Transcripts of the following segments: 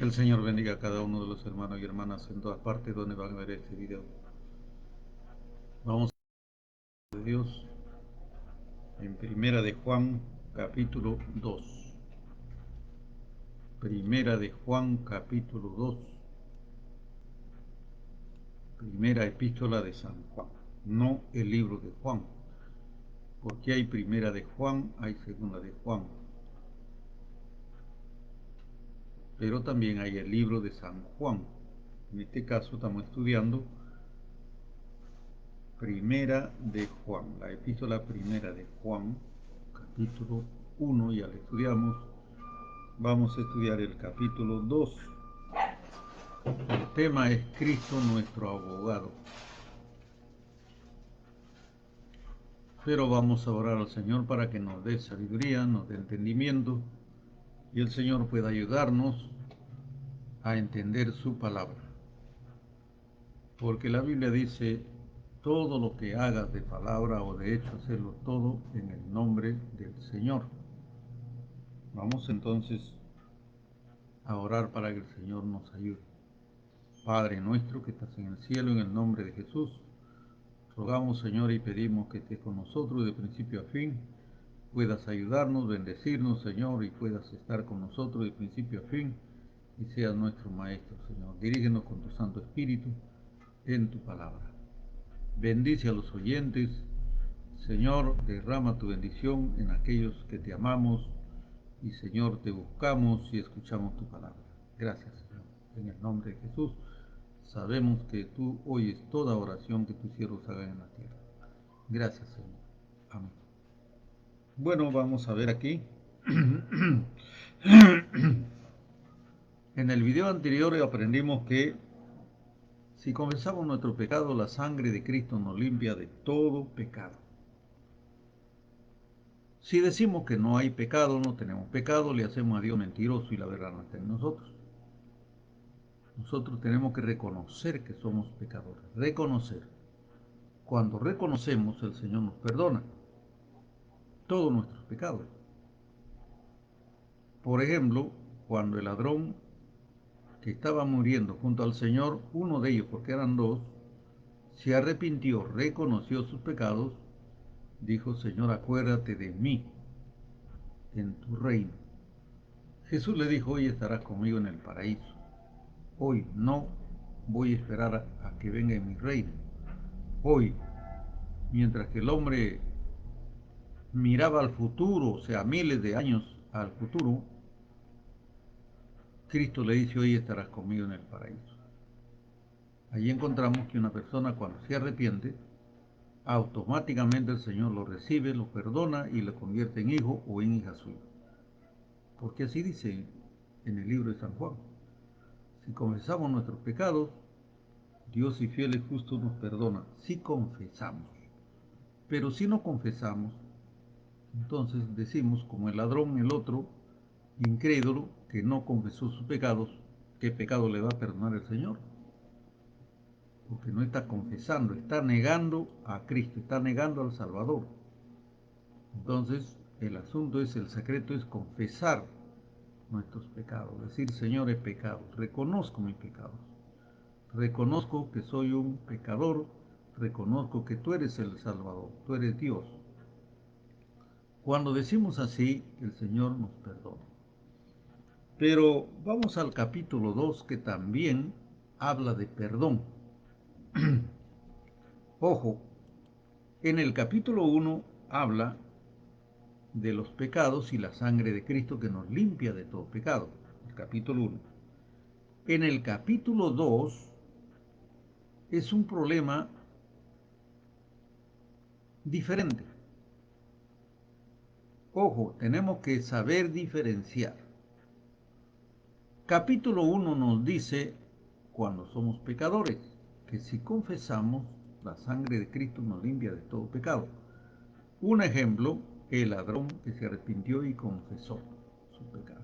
El Señor bendiga a cada uno de los hermanos y hermanas en todas partes donde van a ver este video. Vamos a ver Dios en Primera de Juan, capítulo 2. Primera de Juan, capítulo 2. Primera epístola de San Juan, no el libro de Juan, porque hay Primera de Juan, hay Segunda de Juan, pero también hay el libro de San Juan. En este caso estamos estudiando Primera de Juan, la epístola Primera de Juan, capítulo 1, ya la estudiamos. Vamos a estudiar el capítulo 2. El tema es Cristo nuestro abogado. Pero vamos a orar al Señor para que nos dé sabiduría, nos dé entendimiento y el Señor pueda ayudarnos a entender su palabra. Porque la Biblia dice, todo lo que hagas de palabra o de hecho, hacerlo todo en el nombre del Señor. Vamos entonces a orar para que el Señor nos ayude. Padre nuestro que estás en el cielo, en el nombre de Jesús, rogamos, Señor, y pedimos que estés con nosotros de principio a fin, puedas ayudarnos, bendecirnos, Señor, y puedas estar con nosotros de principio a fin, y seas nuestro Maestro, Señor. Dirígenos con tu Santo Espíritu en tu palabra. Bendice a los oyentes, Señor, derrama tu bendición en aquellos que te amamos, y Señor, te buscamos y escuchamos tu palabra. Gracias, Señor, en el nombre de Jesús. Sabemos que tú oyes toda oración que tus siervos hagan en la tierra. Gracias, Señor. Amén. Bueno, vamos a ver aquí. En el video anterior aprendimos que si confesamos nuestro pecado, la sangre de Cristo nos limpia de todo pecado. Si decimos que no hay pecado, no tenemos pecado, le hacemos a Dios mentiroso y la verdad no está en nosotros. Nosotros tenemos que reconocer que somos pecadores. Reconocer. Cuando reconocemos, el Señor nos perdona todos nuestros pecados. Por ejemplo, cuando el ladrón que estaba muriendo junto al Señor, uno de ellos, porque eran dos, se arrepintió, reconoció sus pecados, dijo, Señor, acuérdate de mí en tu reino. Jesús le dijo, hoy estarás conmigo en el paraíso. Hoy no voy a esperar a que venga en mi reino. Hoy, mientras que el hombre miraba al futuro, o sea, miles de años al futuro, Cristo le dice, hoy estarás conmigo en el paraíso. Allí encontramos que una persona cuando se arrepiente, automáticamente el Señor lo recibe, lo perdona y lo convierte en hijo o en hija suya. Porque así dice en el libro de San Juan. Si confesamos nuestros pecados, Dios y fiel y justo nos perdona. Si confesamos. Pero si no confesamos, entonces decimos como el ladrón, el otro, incrédulo, que no confesó sus pecados, ¿qué pecado le va a perdonar el Señor? Porque no está confesando, está negando a Cristo, está negando al Salvador. Entonces, el asunto es, el secreto es confesar nuestros pecados, decir, Señor, he pecado, reconozco mis pecados, reconozco que soy un pecador, reconozco que tú eres el Salvador, tú eres Dios. Cuando decimos así, el Señor nos perdona. Pero vamos al capítulo 2 que también habla de perdón. Ojo, en el capítulo 1 habla de los pecados y la sangre de Cristo que nos limpia de todo pecado. El capítulo 1. En el capítulo 2 es un problema diferente. Ojo, tenemos que saber diferenciar. Capítulo 1 nos dice, cuando somos pecadores, que si confesamos, la sangre de Cristo nos limpia de todo pecado. Un ejemplo, el ladrón que se arrepintió y confesó su pecado.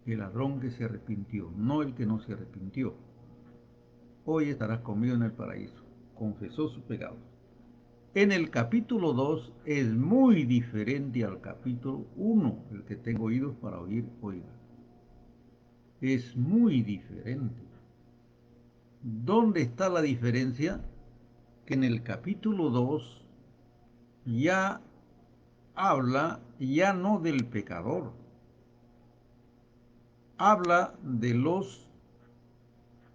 El ladrón que se arrepintió, no el que no se arrepintió. Hoy estarás conmigo en el paraíso. Confesó su pecado. En el capítulo 2 es muy diferente al capítulo 1. El que tenga oídos para oír, oiga. es muy diferente. ¿Dónde está la diferencia? Que en el capítulo 2 ya habla ya no del pecador, habla de los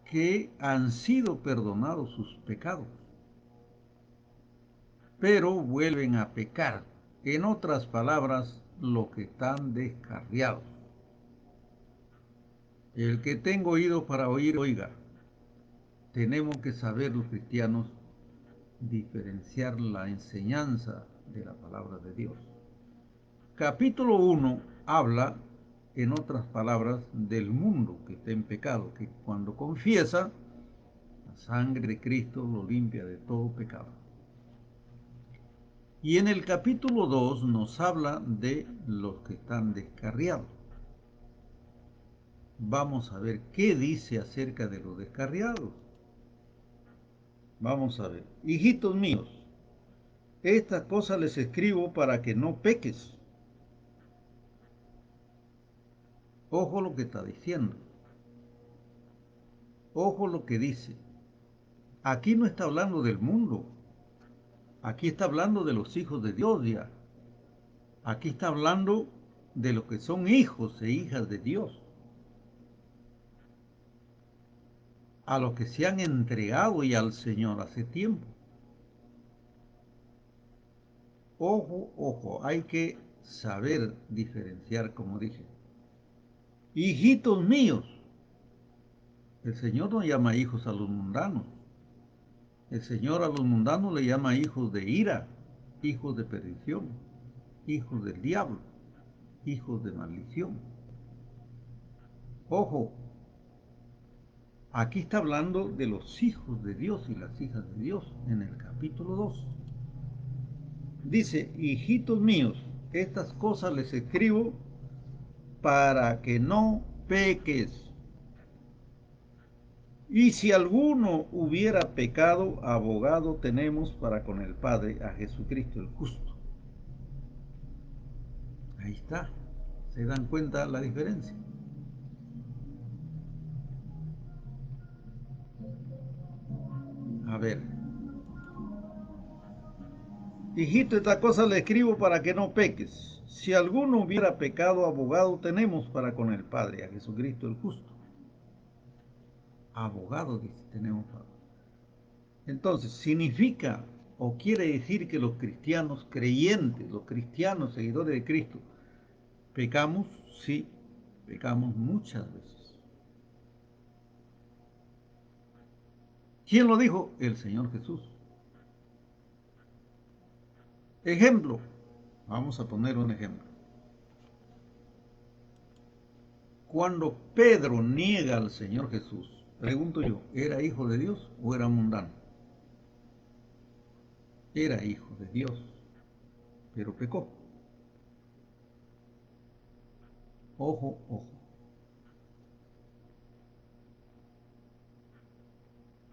que han sido perdonados sus pecados, pero vuelven a pecar. En otras palabras, los que están descarriados. El que tenga oído para oír, oiga. Tenemos que saber los cristianos diferenciar la enseñanza de la palabra de Dios. Capítulo 1 habla, en otras palabras, del mundo que está en pecado, que cuando confiesa, la sangre de Cristo lo limpia de todo pecado. Y en el capítulo 2 nos habla de los que están descarriados. Vamos a ver qué dice acerca de los descarriados. Vamos a ver. Hijitos míos, estas cosas les escribo para que no peques. Ojo lo que está diciendo. Ojo lo que dice. Aquí no está hablando del mundo. Aquí está hablando de los hijos de Dios ya. Aquí está hablando de los que son hijos e hijas de Dios. A los que se han entregado ya al Señor hace tiempo. Ojo, ojo, hay que saber diferenciar, como dije. Hijitos míos, el Señor no llama hijos a los mundanos. El Señor a los mundanos le llama hijos de ira, hijos de perdición, hijos del diablo, hijos de maldición. Ojo, aquí está hablando de los hijos de Dios y las hijas de Dios en el capítulo 2. Dice, hijitos míos, estas cosas les escribo para que no peques. Y si alguno hubiera pecado, abogado tenemos para con el Padre, a Jesucristo el justo. Ahí está. ¿Se dan cuenta la diferencia? A ver. Hijito, esta cosa le escribo para que no peques. Si alguno hubiera pecado, abogado tenemos para con el Padre, a Jesucristo el justo. Abogado, dice, tenemos para. Entonces, significa o quiere decir que los cristianos creyentes, los cristianos seguidores de Cristo, pecamos, sí, pecamos muchas veces. ¿Quién lo dijo? El Señor Jesús. Ejemplo, vamos a poner un ejemplo. Cuando Pedro niega al Señor Jesús, pregunto yo, ¿era hijo de Dios o era mundano? Era hijo de Dios, pero pecó. Ojo, ojo.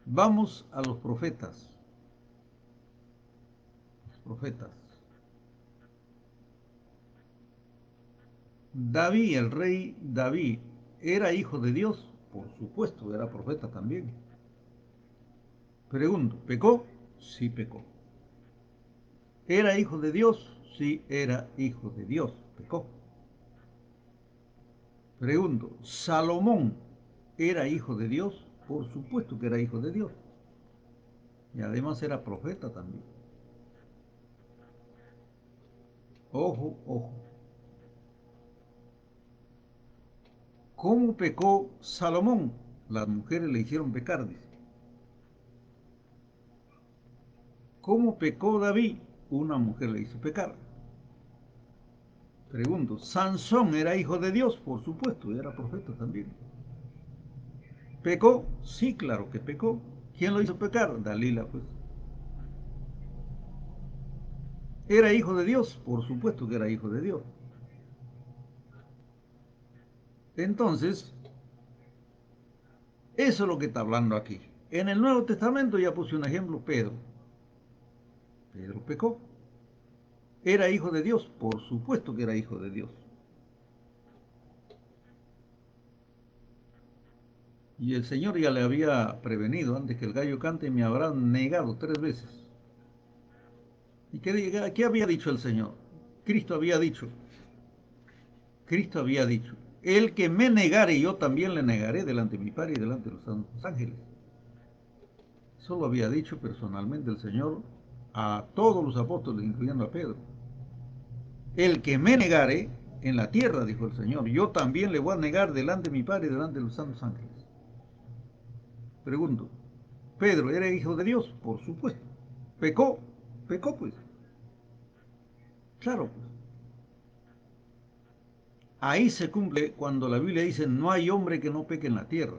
Vamos a los profetas. Los profetas. David, el rey David, ¿era hijo de Dios? Por supuesto, era profeta también. Pregunto, ¿pecó? Sí, pecó. ¿Era hijo de Dios? Sí, era hijo de Dios, pecó. Pregunto, ¿Salomón era hijo de Dios? Por supuesto que era hijo de Dios. Y además era profeta también. Ojo, ojo. ¿Cómo pecó Salomón? Las mujeres le hicieron pecar, dice. ¿Cómo pecó David? Una mujer le hizo pecar. Pregunto, ¿Sansón era hijo de Dios? Por supuesto, era profeta también. ¿Pecó? Sí, claro que pecó. ¿Quién lo hizo pecar? Dalila, pues. ¿Era hijo de Dios? Por supuesto que era hijo de Dios. Entonces, eso es lo que está hablando aquí. En el Nuevo Testamento ya puse un ejemplo, Pedro. Pedro pecó. ¿Era hijo de Dios? Por supuesto que era hijo de Dios. Y el Señor ya le había prevenido, antes que el gallo cante, me habrán negado 3 veces. ¿Y qué había dicho el Señor? Cristo había dicho, Cristo había dicho, el que me negare, yo también le negaré delante de mi Padre y delante de los santos ángeles. Eso lo había dicho personalmente el Señor a todos los apóstoles, incluyendo a Pedro. El que me negare en la tierra, dijo el Señor, yo también le voy a negar delante de mi Padre y delante de los santos ángeles. Pregunto, ¿Pedro era hijo de Dios? Por supuesto. ¿Pecó? Pecó pues. Claro pues. Ahí se cumple cuando la Biblia dice, no hay hombre que no peque en la tierra.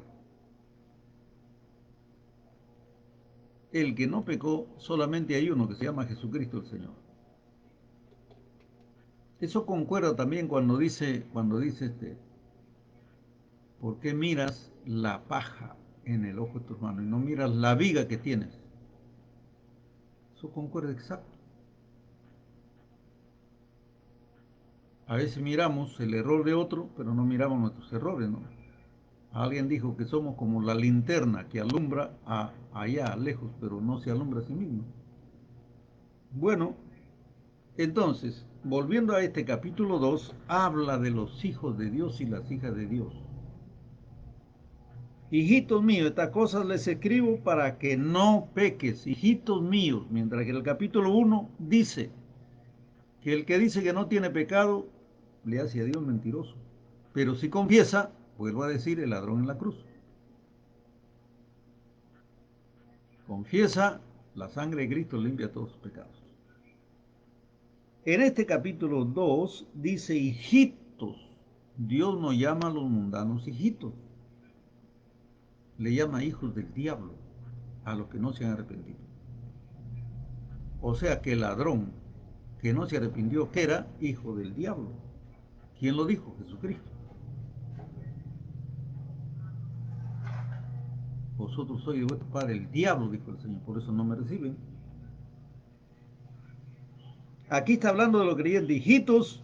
El que no pecó, solamente hay uno que se llama Jesucristo el Señor. Eso concuerda también cuando dice ¿por qué miras la paja en el ojo de tu hermano y no miras la viga que tienes? Eso concuerda exacto. A veces miramos el error de otro, pero no miramos nuestros errores, ¿no? Alguien dijo que somos como la linterna que alumbra allá lejos, pero no se alumbra a sí mismo. Bueno, entonces, volviendo a este capítulo 2, habla de los hijos de Dios y las hijas de Dios. Hijitos míos, estas cosas les escribo para que no peques, hijitos míos, mientras que el capítulo 1 dice que el que dice que no tiene pecado, le hace a Dios mentiroso. Pero si confiesa, vuelvo a decir, el ladrón en la cruz. Confiesa, la sangre de Cristo limpia todos sus pecados. En este capítulo 2 dice hijitos. Dios no llama a los mundanos hijitos. Le llama hijos del diablo a los que no se han arrepentido. O sea que el ladrón que no se arrepintió era hijo del diablo. ¿Quién lo dijo? Jesucristo. Vosotros sois de vuestro padre el diablo, dijo el Señor, por eso no me reciben. Aquí está hablando de los creyentes, hijitos,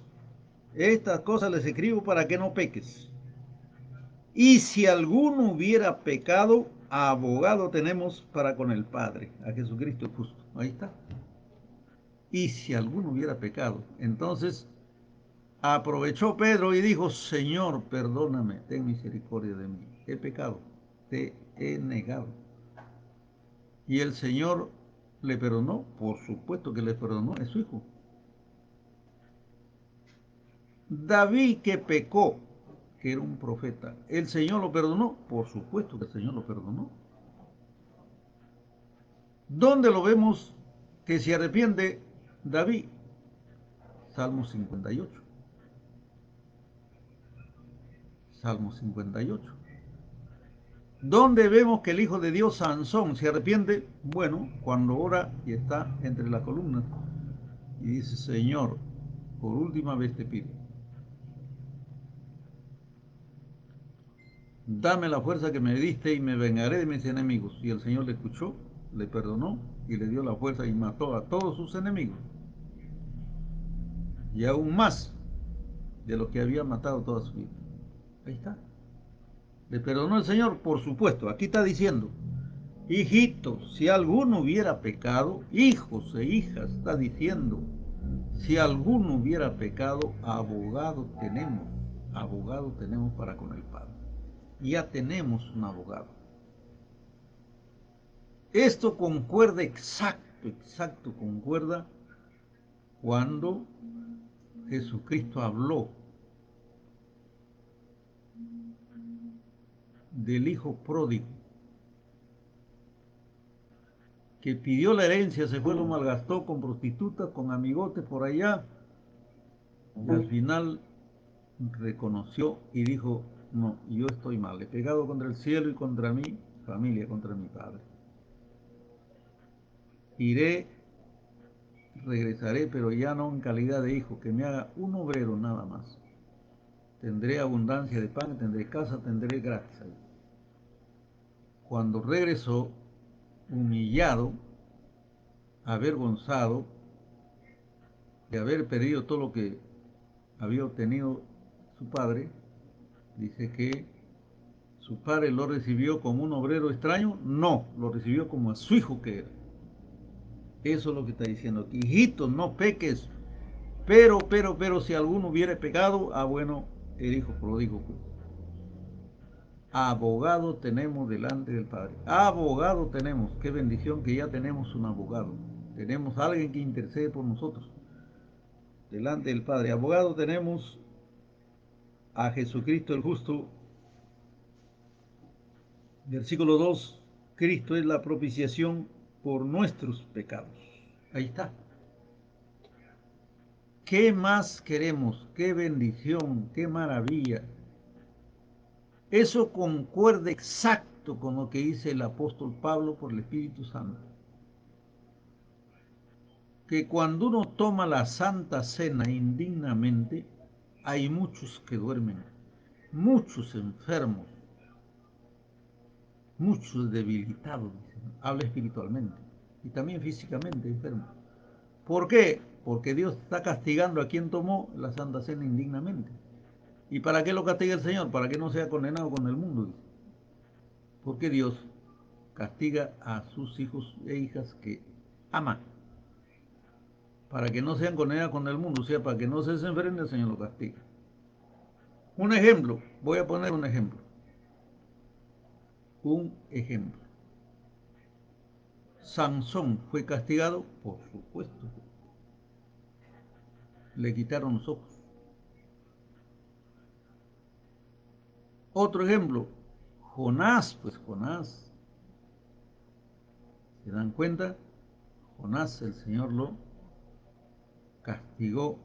estas cosas les escribo para que no peques. Y si alguno hubiera pecado, abogado tenemos para con el Padre, a Jesucristo justo. Ahí está. Y si alguno hubiera pecado, entonces aprovechó Pedro y dijo, Señor, perdóname, ten misericordia de mí. He pecado, te he negado. Y el Señor le perdonó, por supuesto que le perdonó, es su hijo. David que pecó, que era un profeta, ¿el Señor lo perdonó? Por supuesto que el Señor lo perdonó. ¿Dónde lo vemos que se arrepiente David? Salmo 58. Salmo 58. ¿Dónde vemos que el Hijo de Dios, Sansón, se arrepiente? Bueno, cuando ora y está entre las columnas y dice, Señor, por última vez te pido, dame la fuerza que me diste y me vengaré de mis enemigos. Y el Señor le escuchó, le perdonó y le dio la fuerza y mató a todos sus enemigos. Y aún más de lo que había matado toda su vida. Ahí está. ¿Le perdonó el Señor? Por supuesto. Aquí está diciendo, hijitos, si alguno hubiera pecado, hijos e hijas, está diciendo, si alguno hubiera pecado, abogado tenemos para con el Padre. Ya tenemos un abogado. Esto concuerda exacto, concuerda cuando Jesucristo habló del hijo pródigo, que pidió la herencia, se fue, lo malgastó con prostitutas, con amigotes por allá, y al final reconoció y dijo, no, yo estoy mal, he pecado contra el cielo y contra mi familia, contra mi padre. Iré, regresaré, pero ya no en calidad de hijo, que me haga un obrero nada más. Tendré abundancia de pan, tendré casa, tendré gracia. Cuando regresó, humillado, avergonzado de haber perdido todo lo que había obtenido su padre, dice que ¿Su padre lo recibió como un obrero extraño? No, lo recibió como a su hijo que era. Eso es lo que está diciendo aquí. Hijitos, no peques. Pero, si alguno hubiere pecado, bueno, el hijo pródigo. Abogado tenemos delante del Padre. Abogado tenemos. Qué bendición que ya tenemos un abogado. Tenemos a alguien que intercede por nosotros. Delante del Padre. Abogado tenemos a Jesucristo el justo. Versículo 2. Cristo es la propiciación por nuestros pecados. Ahí está. ¿Qué más queremos? ¡Qué bendición! ¡Qué maravilla! Eso concuerda exacto con lo que dice el apóstol Pablo por el Espíritu Santo. Que cuando uno toma la Santa Cena indignamente, hay muchos que duermen, muchos enfermos, muchos debilitados, habla espiritualmente y también físicamente enfermos. ¿Por qué? Porque Dios está castigando a quien tomó la Santa Cena indignamente. ¿Y para qué lo castiga el Señor? Para que no sea condenado con el mundo. Porque Dios castiga a sus hijos e hijas que ama. Para que no sean condenados con el mundo, o sea, para que no se desenfrenen, el Señor lo castiga. Un ejemplo, voy a poner un ejemplo. Un ejemplo. Sansón fue castigado, por supuesto. Le quitaron los ojos. Otro ejemplo, Jonás, pues Jonás. ¿Se dan cuenta? Jonás, el Señor lo castigó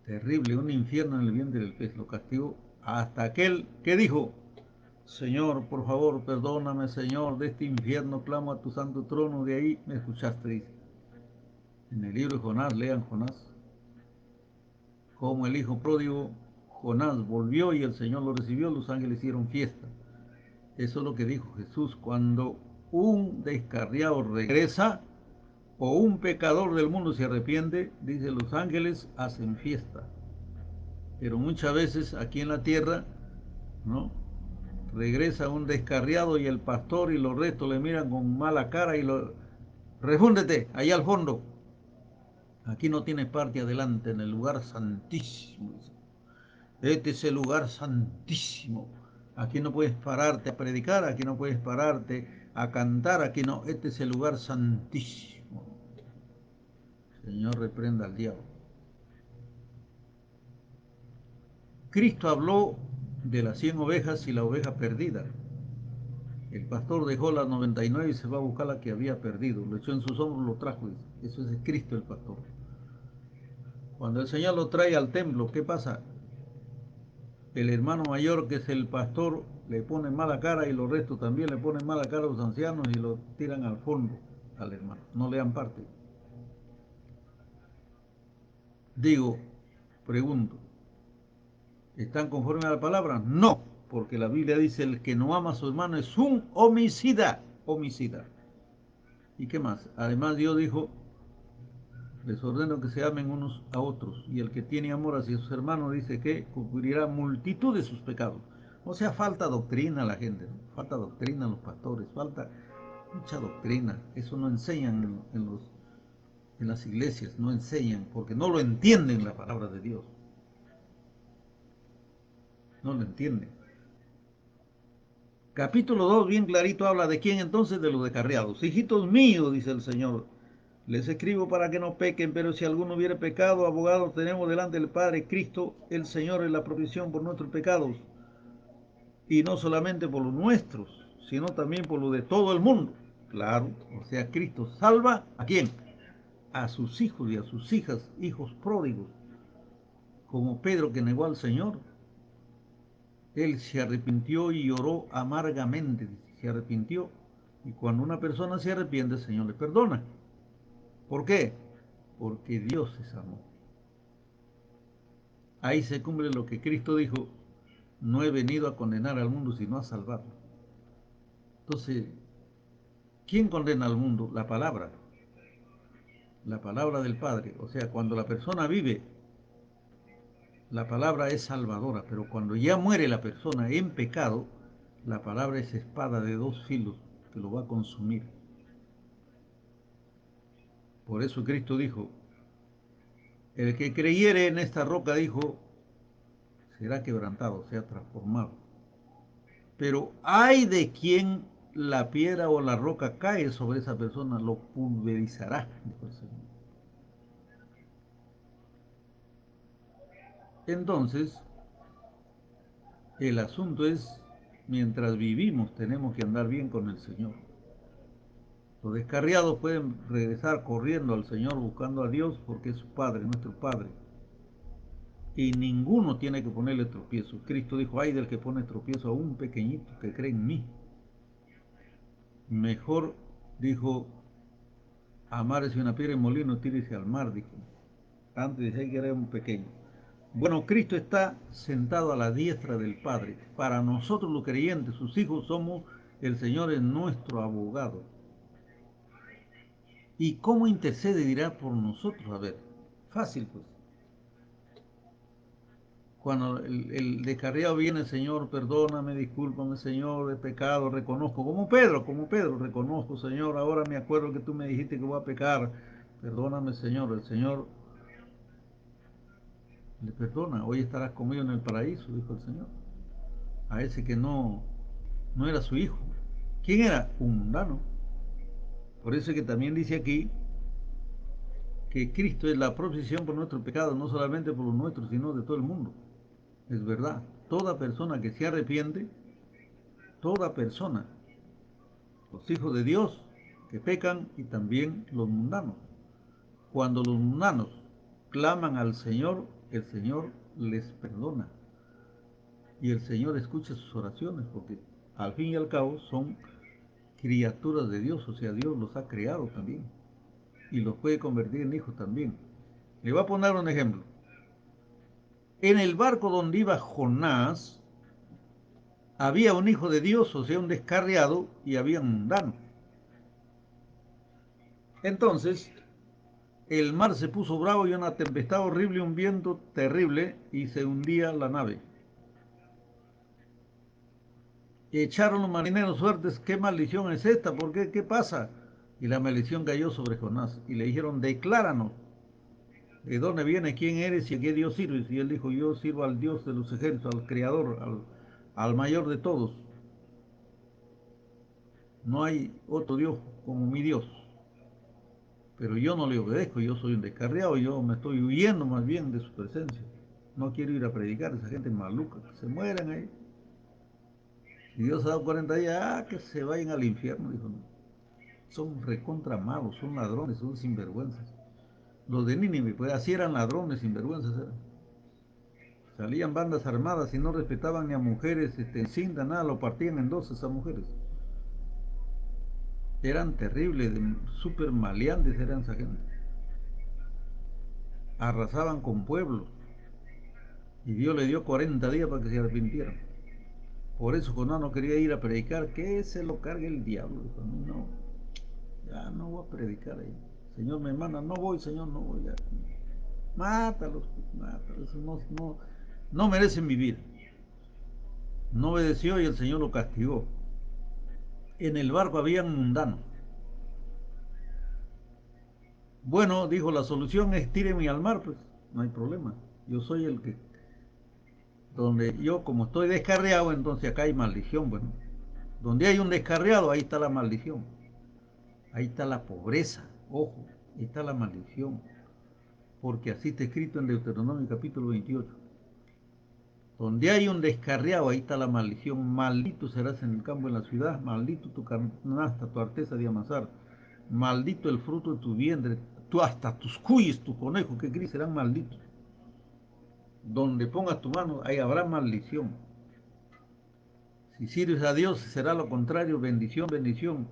terrible, un infierno en el vientre del pez, lo castigó hasta aquel que dijo: Señor, por favor, perdóname, Señor, de este infierno clamo a tu santo trono, de ahí me escuchaste, dice. En el libro de Jonás, lean Jonás, como el hijo pródigo Jonás volvió y el Señor lo recibió, los ángeles hicieron fiesta. Eso es lo que dijo Jesús: cuando un descarriado regresa o un pecador del mundo se arrepiente, dice, los ángeles hacen fiesta. Pero muchas veces aquí en la tierra, ¿no?, regresa un descarriado y el pastor y los restos le miran con mala cara y lo: refúndete allá al fondo, aquí no tienes parte adelante en el lugar santísimo. Este es el lugar santísimo, aquí no puedes pararte a predicar, aquí no puedes pararte a cantar, aquí no, este es el lugar santísimo. Señor, reprenda al diablo. Cristo habló de las 100 ovejas y la oveja perdida. El pastor dejó las 99 y se va a buscar la que había perdido. Lo echó en sus hombros, lo trajo. Eso es Cristo el pastor. Cuando el Señor lo trae al templo, ¿qué pasa? El hermano mayor, que es el pastor, le pone mala cara y los restos también le ponen mala cara a los ancianos y lo tiran al fondo al hermano. No le dan parte. Digo, pregunto, ¿están conformes a la palabra? No, porque la Biblia dice: el que no ama a su hermano es un homicida. Homicida. ¿Y qué más? Además Dios dijo: les ordeno que se amen unos a otros, y el que tiene amor hacia sus hermanos, dice que cubrirá multitud de sus pecados. O sea, falta doctrina a la gente, ¿no? Falta doctrina a los pastores, falta mucha doctrina. Eso no enseñan en las iglesias, no enseñan, porque no lo entienden la palabra de Dios. No lo entienden. Capítulo 2, bien clarito, habla de quién entonces: de los descarriados. Hijitos míos, dice el Señor, les escribo para que no pequen, pero si alguno hubiere pecado, abogado tenemos delante del Padre, Cristo el Señor, es la provisión por nuestros pecados, y no solamente por los nuestros, sino también por los de todo el mundo. Claro, o sea, Cristo salva ¿a quién? A sus hijos y a sus hijas, hijos pródigos, como Pedro, que negó al Señor. Él se arrepintió y lloró amargamente, se arrepintió, y cuando una persona se arrepiente, el Señor le perdona. ¿Por qué? Porque Dios es amor. Ahí se cumple lo que Cristo dijo: no he venido a condenar al mundo, sino a salvarlo. Entonces, ¿quién condena al mundo? La palabra del Padre. O sea, cuando la persona vive La palabra es salvadora, pero cuando ya muere la persona en pecado, la palabra es espada de dos filos que lo va a consumir. Por eso Cristo dijo, el que creyere en esta roca, dijo, será quebrantado, sea transformado. Pero hay de quien la piedra o la roca cae sobre esa persona, lo pulverizará, dijo el Señor. Entonces, el asunto es, mientras vivimos tenemos que andar bien con el Señor. Los descarriados pueden regresar corriendo al Señor buscando a Dios porque es su Padre, nuestro Padre. Y ninguno tiene que ponerle tropiezo. Cristo dijo, ay del que pone tropiezo a un pequeñito que cree en mí. Mejor, dijo, amar es una piedra en molino, tírese al mar, dijo. Antes decía que era un pequeño. Bueno, Cristo está sentado a la diestra del Padre. Para nosotros los creyentes, sus hijos, somos, el Señor es nuestro abogado. ¿Y cómo intercede, dirá, por nosotros? A ver, fácil pues. Cuando el descarriado viene, Señor, perdóname, discúlpame, Señor, de pecado, reconozco, como Pedro, reconozco, Señor, ahora me acuerdo que tú me dijiste que voy a pecar, perdóname, Señor. El Señor le perdona, hoy estarás conmigo en el paraíso, dijo el Señor. A ese que no era su hijo. ¿Quién era? Un mundano. Por eso es que también dice aquí que Cristo es la propiciación por nuestro pecado, no solamente por los nuestros, sino de todo el mundo. Es verdad, toda persona que se arrepiente, toda persona, los hijos de Dios que pecan y también los mundanos. Cuando los mundanos claman al Señor, el Señor les perdona. Y el Señor escucha sus oraciones porque al fin y al cabo son criaturas de Dios, o sea, Dios los ha creado también y los puede convertir en hijos también. Le voy a poner un ejemplo. En el barco donde iba Jonás, había un hijo de Dios, o sea, un descarriado, y había un mundano. Entonces, el mar se puso bravo y una tempestad horrible, un viento terrible, y se hundía la nave. Echaron los marineros suertes, ¿qué maldición es esta? ¿Por qué? ¿Qué pasa? Y la maldición cayó sobre Jonás. Y le dijeron, decláranos, ¿de dónde viene? ¿Quién eres y a qué Dios sirves? Y él dijo, yo sirvo al Dios de los ejércitos, al Creador, al mayor de todos. No hay otro Dios como mi Dios. Pero yo no le obedezco, yo soy un descarriado, yo me estoy huyendo más bien de su presencia. No quiero ir a predicar a esa gente maluca, que se mueran ahí. Si Dios ha dado 40 días, que se vayan al infierno, dijo. No. Son recontra malos, son ladrones, son sinvergüenzas. Los de Nínive, pues así eran ladrones, sinvergüenzas eran. Salían bandas armadas y no respetaban ni a mujeres, en cinta, nada, lo partían en dos esas mujeres. Eran terribles, súper maleantes eran esa gente. Arrasaban con pueblos. Y Dios le dio 40 días para que se arrepintieran. Por eso Jonás no quería ir a predicar, que se lo cargue el diablo. Dijo, no, ya no voy a predicar ahí. Señor me manda, no voy, Señor, no voy. Ya. Mátalos, mátalos, no merecen vivir. No obedeció y el Señor lo castigó. En el barco habían mundanos. Bueno, dijo, la solución es tíreme al mar, pues no hay problema. Yo soy el que, donde yo como estoy descarriado, entonces acá hay maldición, bueno. Donde hay un descarriado, ahí está la maldición. Ahí está la pobreza, ojo, ahí está la maldición. Porque así está escrito en Deuteronomio capítulo 28. Donde hay un descarriado, ahí está la maldición. Maldito serás en el campo, en la ciudad. Maldito tu canasta, tu arteza de amasar. Maldito el fruto de tu vientre. Tú, hasta tus cuyes, tus conejos que críes serán malditos. Donde pongas tu mano, ahí habrá maldición. Si sirves a Dios, será lo contrario, bendición, bendición.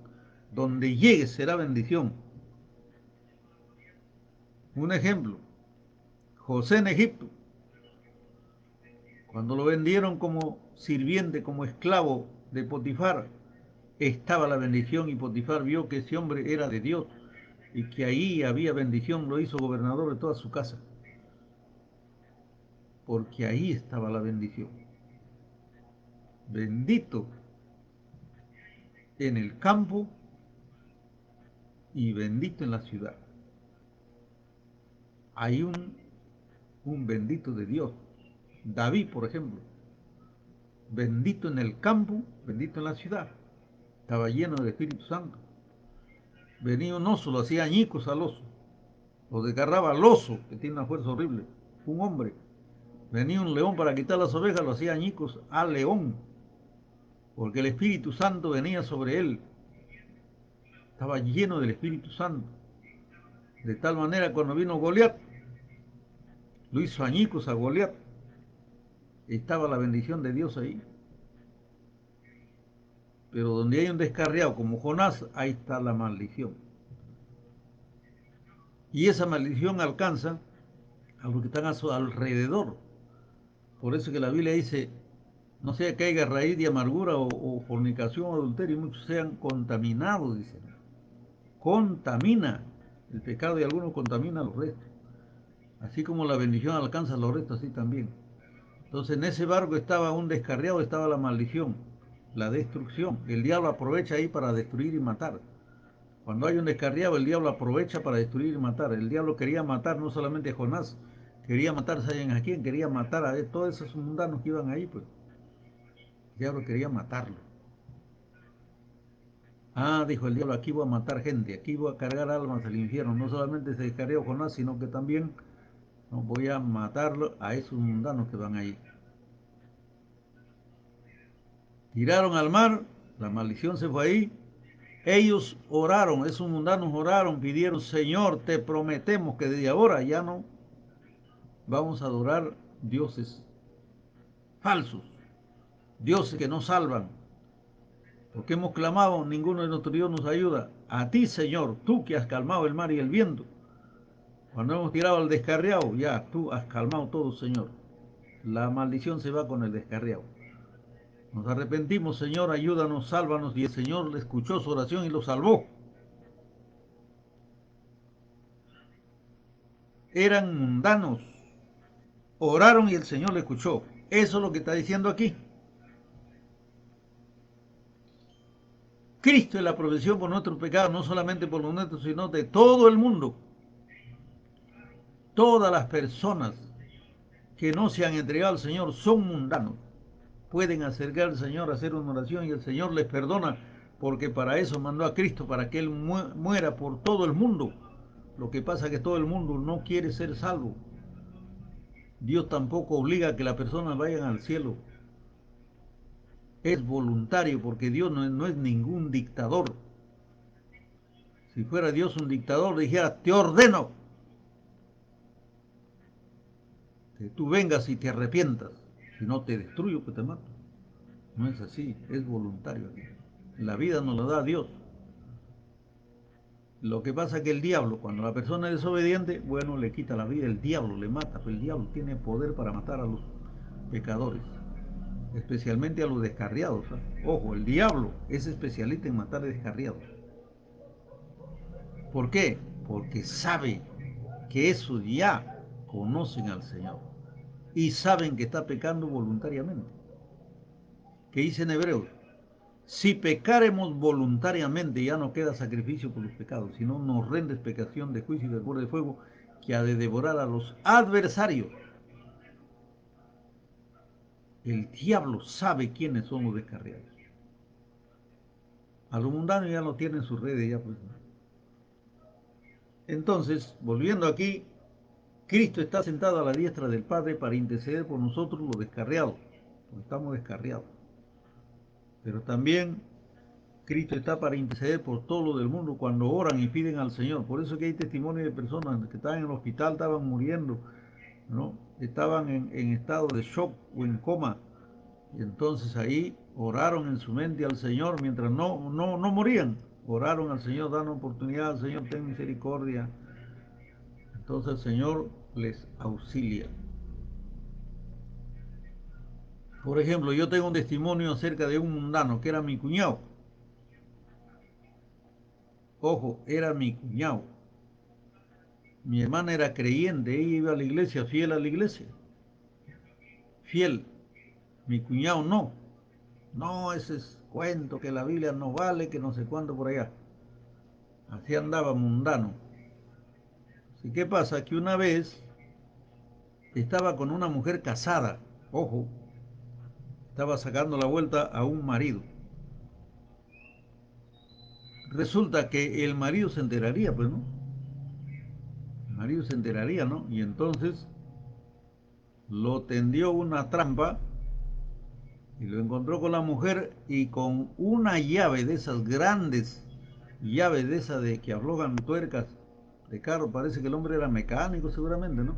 Donde llegues será bendición. Un ejemplo, José en Egipto, cuando lo vendieron como sirviente, como esclavo de Potifar, estaba la bendición y Potifar vio que ese hombre era de Dios y que ahí había bendición, lo hizo gobernador de toda su casa. porque ahí estaba la bendición. Bendito en el campo y bendito en la ciudad. Hay un bendito de Dios. David, por ejemplo, bendito en el campo, bendito en la ciudad. Estaba lleno del Espíritu Santo. Venía un oso, lo hacía añicos al oso. Lo desgarraba al oso, que tiene una fuerza horrible. Un hombre. Venía un león para quitar las ovejas, lo hacía añicos al león. Porque el Espíritu Santo venía sobre él. Estaba lleno del Espíritu Santo. De tal manera, cuando vino Goliat, lo hizo añicos a Goliat. Estaba la bendición de Dios ahí. Pero donde hay un descarriado como Jonás, ahí está la maldición. Y esa maldición alcanza a los que están a su alrededor. Por eso que la Biblia dice, no sea que haya raíz de amargura o fornicación o adulterio, y muchos sean contaminados, dice. Contamina. El pecado de algunos contamina a los restos. Así como la bendición alcanza a los restos, así también. Entonces en ese barco estaba un descarriado, estaba la maldición, la destrucción. El diablo aprovecha ahí para destruir y matar. Cuando hay un descarriado, el diablo aprovecha para destruir y matar. El diablo quería matar no solamente a Jonás, quería matar, ¿saben a quién? Quería matar a todos esos mundanos que iban ahí, pues. El diablo quería matarlo. Ah, dijo el diablo, aquí voy a matar gente, aquí voy a cargar almas al infierno. No solamente se descarrió Jonás, sino que también no, voy a matarlo a esos mundanos que van ahí. Tiraron al mar, la maldición se fue ahí. Ellos oraron, esos mundanos oraron, pidieron, Señor, te prometemos que desde ahora ya no vamos a adorar dioses falsos, dioses que no salvan. Porque hemos clamado, ninguno de nuestros Dios nos ayuda. A ti, Señor, tú que has calmado el mar y el viento. Cuando hemos tirado al descarriado, ya tú has calmado todo, Señor. La maldición se va con el descarriado. Nos arrepentimos, Señor, ayúdanos, sálvanos. Y el Señor le escuchó su oración y lo salvó. Eran mundanos. Oraron y el Señor le escuchó. Eso es lo que está diciendo aquí. Cristo es la provisión por nuestros pecados, no solamente por los nuestros, sino de todo el mundo. Todas las personas que no se han entregado al Señor son mundanos. Pueden acercar al Señor a hacer una oración y el Señor les perdona, porque para eso mandó a Cristo, para que Él muera por todo el mundo. Lo que pasa es que todo el mundo no quiere ser salvo. Dios tampoco obliga a que las personas vayan al cielo. Es voluntario, porque Dios no es ningún dictador. Si fuera Dios un dictador, dijera, te ordeno que tú vengas y te arrepientas. Si no te destruyo, pues te mato. No es así, es voluntario. La vida nos la da Dios. Lo que pasa es que el diablo, cuando la persona es desobediente, bueno, le quita la vida, el diablo le mata, pero el diablo tiene poder para matar a los pecadores, especialmente a los descarriados. Ojo, el diablo es especialista en matar a descarriados. ¿Por qué? Porque sabe que esos ya conocen al Señor y saben que está pecando voluntariamente. ¿Qué dice en Hebreos? Si pecaremos voluntariamente, ya no queda sacrificio por los pecados, sino nos rende expiación de juicio y de fuego de fuego que ha de devorar a los adversarios. El diablo sabe quiénes son los descarriados. A los mundanos ya lo tienen en sus redes, ya pues. Entonces, volviendo aquí, Cristo está sentado a la diestra del Padre para interceder por nosotros los descarriados, porque estamos descarriados. Pero también Cristo está para interceder por todo lo del mundo cuando oran y piden al Señor. Por eso que hay testimonio de personas que estaban en el hospital, estaban muriendo, ¿no? Estaban en estado de shock o en coma. Y entonces ahí oraron en su mente al Señor mientras no morían. Oraron al Señor, dan oportunidad, Señor, ten misericordia. Entonces el Señor les auxilia. Por ejemplo, yo tengo un testimonio acerca de un mundano que era mi cuñado. Ojo, era mi cuñado. Mi hermana era creyente, ella iba a la iglesia, fiel a la iglesia. fiel. Mi cuñado no. No, ese es cuento que la Biblia no vale, que no sé cuánto por allá. Así andaba mundano. Así que pasa que una vez estaba con una mujer casada, ojo, estaba sacando la vuelta a un marido. Resulta que el marido se enteraría, pues, ¿no? El marido se enteraría, ¿no? Y entonces lo tendió una trampa y lo encontró con la mujer y con una llave de esas grandes, llaves de esas de que aflojan tuercas de carro, parece que el hombre era mecánico seguramente, ¿no?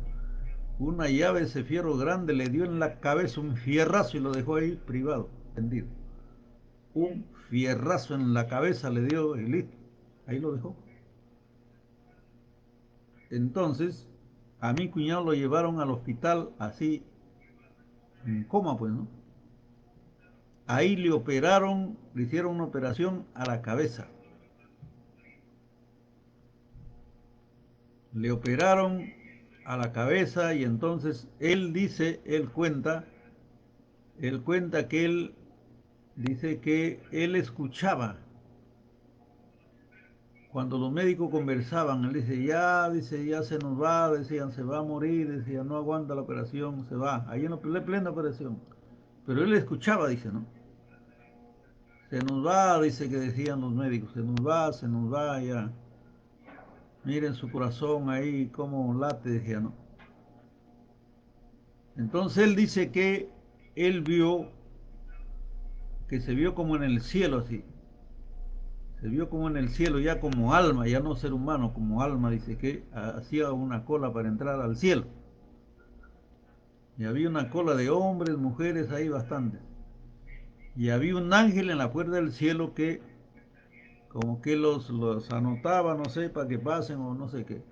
Una llave, ese fierro grande, le dio en la cabeza un fierrazo y lo dejó ahí privado, tendido. Un fierrazo en la cabeza le dio y listo, ahí lo dejó. Entonces, a mi cuñado lo llevaron al hospital así, en coma, pues, ¿no? Ahí le operaron, le hicieron una operación a la cabeza. Le operaron a la cabeza y entonces él dice, él cuenta que él dice que él escuchaba cuando los médicos conversaban. Él dice, ya se nos va, decían, se va a morir, decía, no aguanta la operación, se va, ahí en la plena operación. Pero él escuchaba, dice, ¿no? Se nos va, dice que decían los médicos, se nos va, ya. Miren su corazón ahí, cómo late, decía, ¿no? Entonces él dice que él vio, que se vio como en el cielo así. Se vio como en el cielo, ya como alma, ya no ser humano, como alma, dice que hacía una cola para entrar al cielo. Y había una cola de hombres, mujeres, ahí bastantes. Y había un ángel en la puerta del cielo que como que los anotaba, no sé, para que pasen o no sé qué.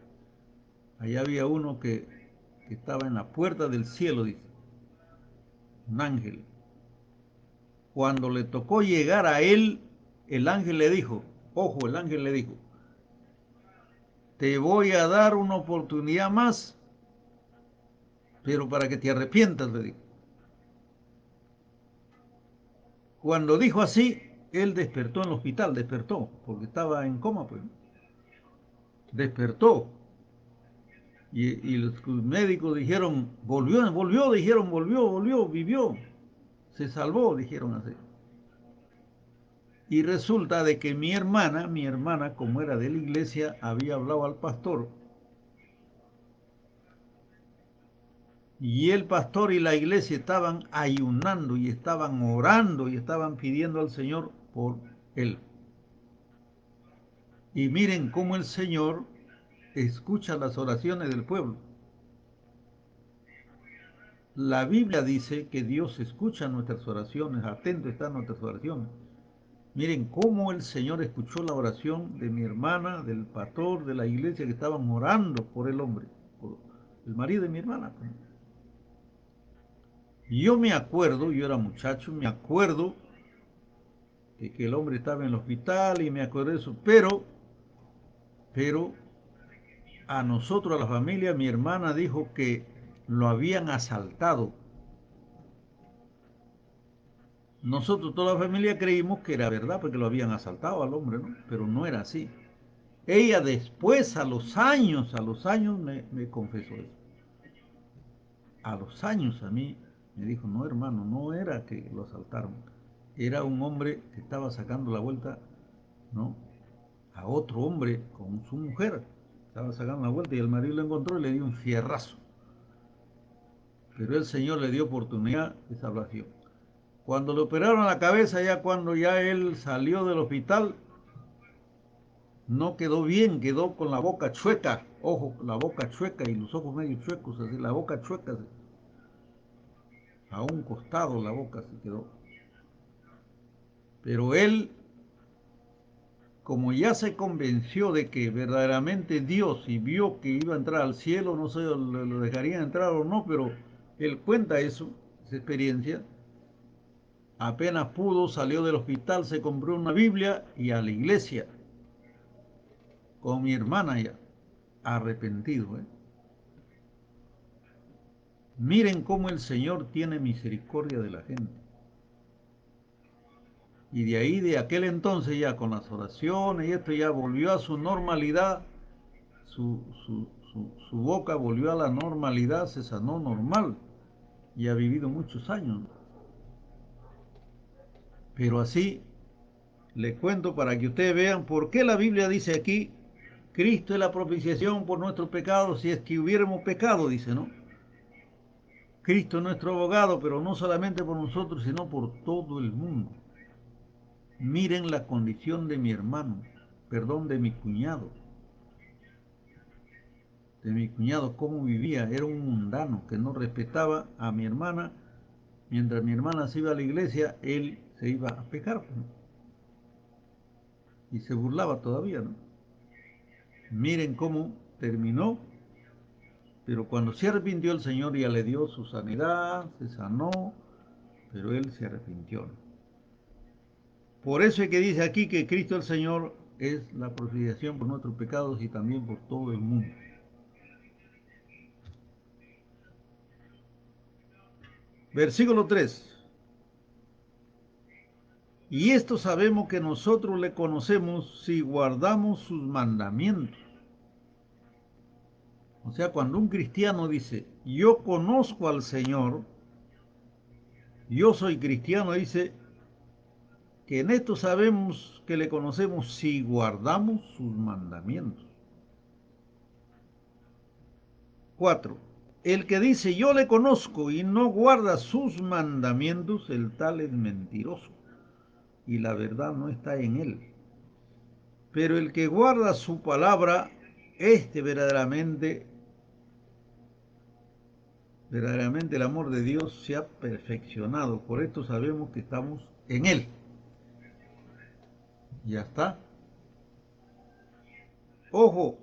Allá había uno que estaba en la puerta del cielo, dice, un ángel. Cuando le tocó llegar a él, el ángel le dijo, ojo, el ángel le dijo, te voy a dar una oportunidad más, pero para que te arrepientas, le dijo. Cuando dijo así, él despertó en el hospital, despertó, porque estaba en coma, pues. Despertó. Y los médicos dijeron, dijeron, volvió, vivió, se salvó, dijeron así. Y resulta de que mi hermana, como era de la iglesia, había hablado al pastor. Y el pastor y la iglesia estaban ayunando y estaban orando y estaban pidiendo al Señor por él. Y miren cómo el Señor escucha las oraciones del pueblo. La Biblia dice que Dios escucha nuestras oraciones, atento está a nuestras oraciones. Miren cómo el Señor escuchó la oración de mi hermana, del pastor, de la iglesia que estaban orando por el hombre, por el marido de mi hermana. Y yo me acuerdo, yo era muchacho, me acuerdo que el hombre estaba en el hospital y me acuerdo de eso, pero a nosotros, a la familia, mi hermana dijo que lo habían asaltado. Nosotros, toda la familia, creímos que era verdad porque lo habían asaltado al hombre, ¿no? Pero no era así. Ella después, a los años me confesó eso. A los años a mí me dijo, no hermano, no era que lo asaltaron. Era un hombre que estaba sacando la vuelta, ¿no? A otro hombre con su mujer. Estaba sacando la vuelta y el marido lo encontró y le dio un fierrazo. Pero el Señor le dio oportunidad de salvación. Cuando le operaron la cabeza, ya cuando ya él salió del hospital, no quedó bien, quedó con la boca chueca, ojo, la boca chueca y los ojos medio chuecos, así, la boca chueca, así. A un costado la boca se quedó. Pero él, como ya se convenció de que verdaderamente Dios y vio que iba a entrar al cielo, no sé, lo dejarían entrar o no, pero él cuenta eso, esa experiencia. Apenas pudo, salió del hospital, se compró una Biblia y a la iglesia con mi hermana ya, arrepentido, ¿eh? Miren cómo el Señor tiene misericordia de la gente. Y de ahí, de aquel entonces, ya con las oraciones y esto ya volvió a su normalidad, su boca volvió a la normalidad, se sanó normal y ha vivido muchos años. Pero así le cuento para que ustedes vean por qué la Biblia dice aquí, Cristo es la propiciación por nuestros pecados, si es que hubiéramos pecado, dice, ¿no? Cristo es nuestro abogado, pero no solamente por nosotros, sino por todo el mundo. Miren la condición de mi hermano, perdón, de mi cuñado, cómo vivía. Era un mundano que no respetaba a mi hermana. Mientras mi hermana se iba a la iglesia, él se iba a pecar, ¿no? Y se burlaba todavía, ¿no? Miren cómo terminó, pero cuando se arrepintió el Señor ya le dio su sanidad, se sanó, pero él se arrepintió, ¿no? Por eso es que dice aquí que Cristo el Señor es la propiciación por nuestros pecados y también por todo el mundo. Versículo 3. Y esto sabemos que nosotros le conocemos si guardamos sus mandamientos. O sea, cuando un cristiano dice, yo conozco al Señor, yo soy cristiano, dice que en esto sabemos que le conocemos si guardamos sus mandamientos. 4. El que dice yo le conozco y no guarda sus mandamientos, el tal es mentiroso y la verdad no está en él. Pero el que guarda su palabra, este verdaderamente el amor de Dios se ha perfeccionado. Por esto sabemos que estamos en él. Ya está. Ojo,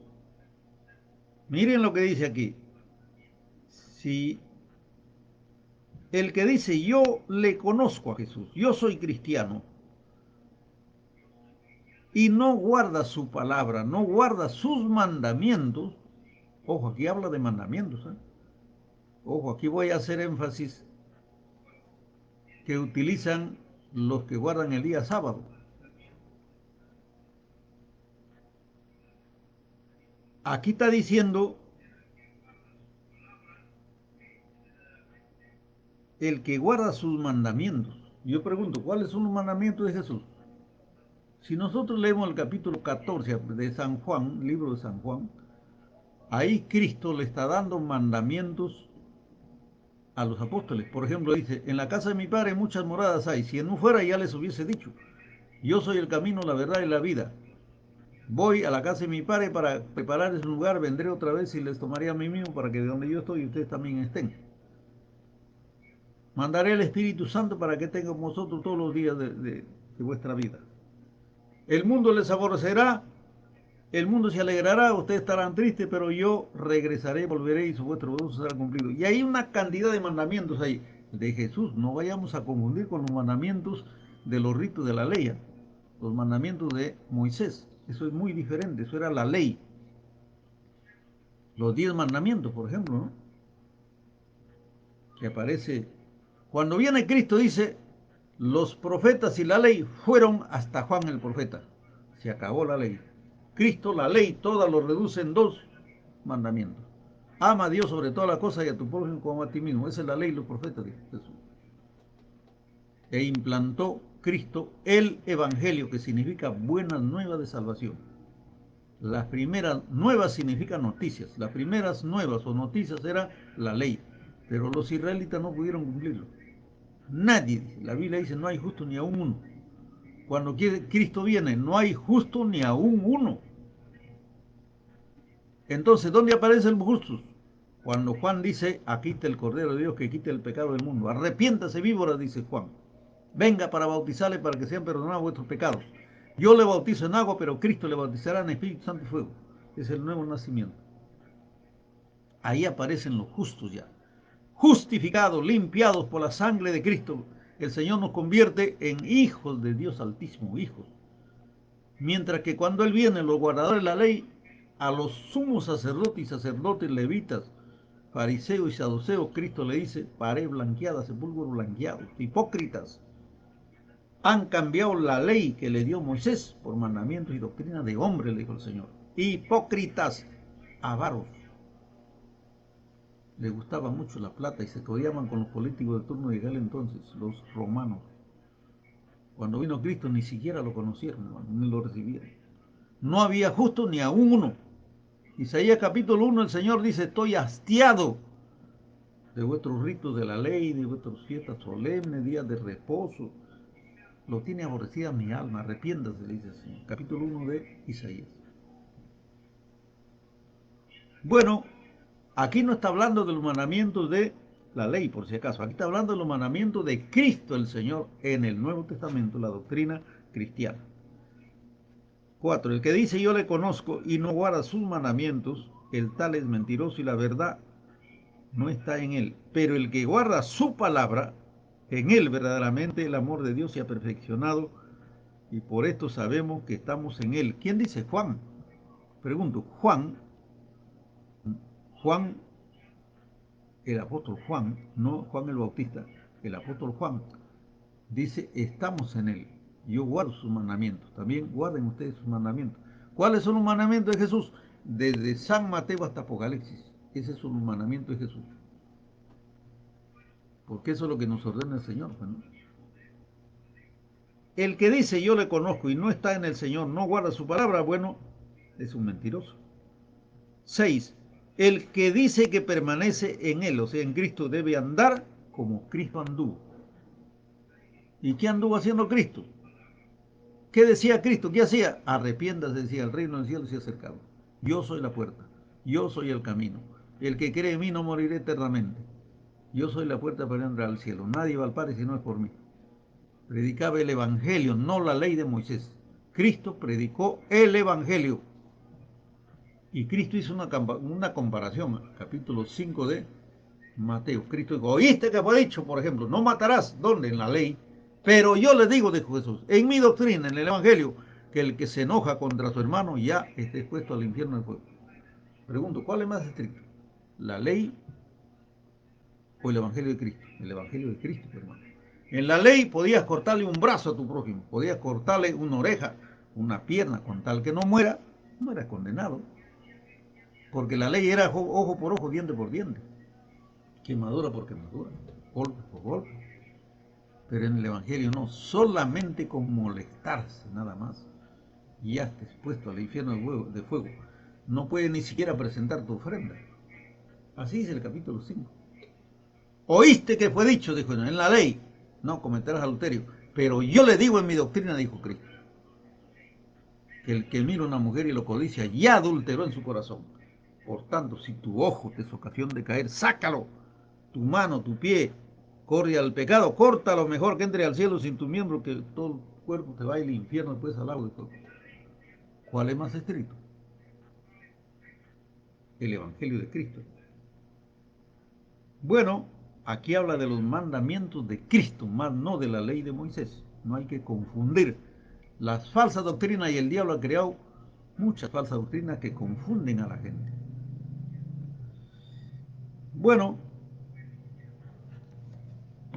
miren lo que dice aquí. Si el que dice yo le conozco a Jesús, yo soy cristiano, y no guarda su palabra, no guarda sus mandamientos, ojo, aquí habla de mandamientos, ¿eh? Ojo, aquí voy a hacer énfasis que utilizan los que guardan el día sábado. Aquí está diciendo el que guarda sus mandamientos. Yo pregunto, ¿cuáles son los mandamientos de Jesús? Si nosotros leemos el capítulo 14 de San Juan, libro de San Juan, ahí Cristo le está dando mandamientos a los apóstoles. Por ejemplo, dice, en la casa de mi Padre muchas moradas hay. Si no fuera ya les hubiese dicho, yo soy el camino, la verdad y la vida. Voy a la casa de mi Padre para preparar ese lugar, vendré otra vez y les tomaré a mí mismo para que de donde yo estoy ustedes también estén. Mandaré el Espíritu Santo para que tengan vosotros todos los días de vuestra vida. El mundo les aborrecerá, el mundo se alegrará, ustedes estarán tristes, pero yo regresaré, volveré y su vuestro gozo será cumplido. Y hay una cantidad de mandamientos ahí de Jesús. No vayamos a confundir con los mandamientos de los ritos de la ley, los mandamientos de Moisés. Eso es muy diferente, eso era la ley. Los 10 mandamientos, por ejemplo, ¿no? Que aparece. Cuando viene Cristo dice, los profetas y la ley fueron hasta Juan el profeta. Se acabó la ley. Cristo, la ley, toda lo reduce en 2 mandamientos. Ama a Dios sobre todas las cosas y a tu prójimo como a ti mismo. Esa es la ley y los profetas de Jesús. E implantó Cristo el Evangelio, que significa buenas nuevas de salvación. Las primeras nuevas significan noticias. Las primeras nuevas o noticias era la ley. Pero los israelitas no pudieron cumplirlo. Nadie, la Biblia dice, no hay justo ni aún uno. Cuando Cristo viene, no hay justo ni aún uno. Entonces, ¿dónde aparecen los justos? Cuando Juan dice, aquí está el Cordero de Dios que quita el pecado del mundo. Arrepiéntase, víboras, dice Juan. Venga para bautizarle para que sean perdonados vuestros pecados. Yo le bautizo en agua, pero Cristo le bautizará en Espíritu Santo y fuego. Es el nuevo nacimiento. Ahí aparecen los justos ya. Justificados, limpiados por la sangre de Cristo. El Señor nos convierte en hijos de Dios Altísimo, hijos. Mientras que cuando Él viene, los guardadores de la ley, a los sumos sacerdotes y sacerdotes levitas, fariseos y saduceos, Cristo le dice, pared blanqueada, sepulcro blanqueado, hipócritas, han cambiado la ley que le dio Moisés por mandamientos y doctrina de hombre, le dijo el Señor. Hipócritas, avaros. Les gustaba mucho la plata y se codiaban con los políticos de turno de aquel entonces, los romanos. Cuando vino Cristo ni siquiera lo conocieron, hermano, ni lo recibieron. No había justo ni aún uno. Isaías capítulo 1, el Señor dice, estoy hastiado de vuestros ritos de la ley, de vuestras fiestas solemnes, días de reposo. Lo tiene aborrecida mi alma, arrepiéntase, le dice el Señor. Capítulo 1 de Isaías. Bueno, aquí no está hablando de los mandamientos de la ley, por si acaso. Aquí está hablando de los mandamientos de Cristo el Señor en el Nuevo Testamento, la doctrina cristiana. 4. El que dice yo le conozco y no guarda sus mandamientos, el tal es mentiroso y la verdad no está en él. Pero el que guarda su palabra, en él verdaderamente el amor de Dios se ha perfeccionado y por esto sabemos que estamos en él. ¿Quién dice? Juan. Pregunto, Juan, el apóstol Juan, no Juan el Bautista, el apóstol Juan, dice, estamos en él. Yo guardo sus mandamientos. También guarden ustedes sus mandamientos. ¿Cuáles son los mandamientos de Jesús? Desde San Mateo hasta Apocalipsis. Ese es un mandamiento de Jesús. Porque eso es lo que nos ordena el Señor, ¿no? El que dice yo le conozco y no está en el Señor, no guarda su palabra, bueno, es un mentiroso. 6. El que dice que permanece en él, o sea, en Cristo, debe andar como Cristo anduvo. ¿Y qué anduvo haciendo Cristo? ¿Qué decía Cristo? ¿Qué hacía? Arrepiéntase, decía, el reino del cielo se ha acercado. Yo soy la puerta, yo soy el camino. El que cree en mí no morirá eternamente. Yo soy la puerta para entrar al cielo. Nadie va al Padre si no es por mí. Predicaba el Evangelio, no la ley de Moisés. Cristo predicó el Evangelio. Y Cristo hizo una comparación, capítulo 5 de Mateo. Cristo dijo, ¿oíste que fue dicho, por ejemplo? No matarás, ¿dónde? En la ley. Pero yo les digo, dijo Jesús, en mi doctrina, en el Evangelio, que el que se enoja contra su hermano ya está expuesto al infierno de fuego. Pregunto, ¿cuál es más estricto? ¿La ley o el Evangelio de Cristo? El Evangelio de Cristo, hermano. En la ley podías cortarle un brazo a tu prójimo, podías cortarle una oreja, una pierna, con tal que no muera, no era condenado. Porque la ley era ojo por ojo, diente por diente, quemadura por quemadura, golpe por golpe. Pero en el Evangelio no, solamente con molestarse nada más, ya estás expuesto al infierno de fuego. No puedes ni siquiera presentar tu ofrenda. Así dice el capítulo 5. Oíste que fue dicho, dijo, en la ley, no cometerás adulterio. Pero yo le digo en mi doctrina, dijo Cristo, que el que mira a una mujer y lo codicia ya adulteró en su corazón. Por tanto, si tu ojo te es ocasión de caer, sácalo. Tu mano, tu pie, corre al pecado, córtalo mejor que entre al cielo sin tu miembro, que todo el cuerpo te va al infierno después al agua de todo. ¿Cuál es más estricto? El Evangelio de Cristo. Bueno, aquí habla de los mandamientos de Cristo, más no de la ley de Moisés. No hay que confundir las falsas doctrinas, y el diablo ha creado muchas falsas doctrinas que confunden a la gente. Bueno,